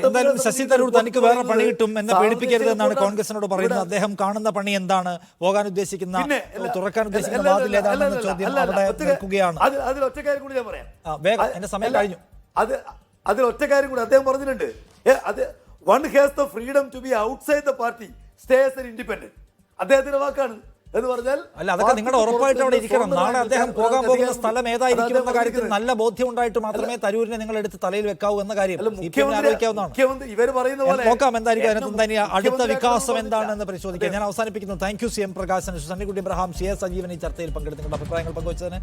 എന്തായാലും ശശി തരൂർ തനിക്ക് വേറെ പണി കിട്ടും എന്ന് പേടിപ്പിക്കരുത് എന്നാണ് കോൺഗ്രസിനോട് പറയുന്നത്. അദ്ദേഹം കാണുന്ന പണി എന്താണ്, പോകാൻ ഉദ്ദേശിക്കുന്ന തുറക്കാൻ ഉദ്ദേശിക്കുന്ന വാതിൽ ഏതാണെന്ന ചോദ്യം അവിടെ നിൽക്കുകയാണ്. അതിൽ ഒറ്റ കാര്യം കൂടി ഞാൻ പറയാം. വേഗം, എന്റെ സമയം കഴിഞ്ഞു. അതിൽ ഒറ്റ കാര്യം കൂടി അദ്ദേഹം പറഞ്ഞിട്ടുണ്ട്. One has the freedom to be outside the party, stay as an independent. അദ്ദേഹത്തിന്റെ വാക്കാണ് എന്ന് പറഞ്ഞാൽ. അല്ല, അതൊക്കെ നിങ്ങളുടെ ഉറപ്പായിട്ട് അവിടെ ഇരിക്കണം. നാളെ അദ്ദേഹം പോകാൻ പോകുന്ന സ്ഥലം ഏതായിരിക്കും എന്ന കാര്യത്തിൽ നല്ല ബോധ്യം ഉണ്ടായിട്ട് മാത്രമേ തരൂരിനെ നിങ്ങൾ എടുത്ത് തലയിൽ വെക്കാവൂ എന്ന കാര്യം മുഖ്യമന്ത്രി ഇവർ പറയുന്ന പോലെ നോക്കാം. എന്തായിരിക്കും അതിനകത്ത് അടുത്ത വികാസം എന്താണെന്ന് പരിശോധിക്കാം. ഞാൻ അവസാനിപ്പിക്കുന്നു. Thank you CM Prakashan, Sunnykutty Ibrahim, CS Sajeevan ഈ ചർച്ചയിൽ പങ്കെടുത്ത് നിങ്ങളുടെ അഭിപ്രായങ്ങൾ പങ്കുവച്ചതിന്.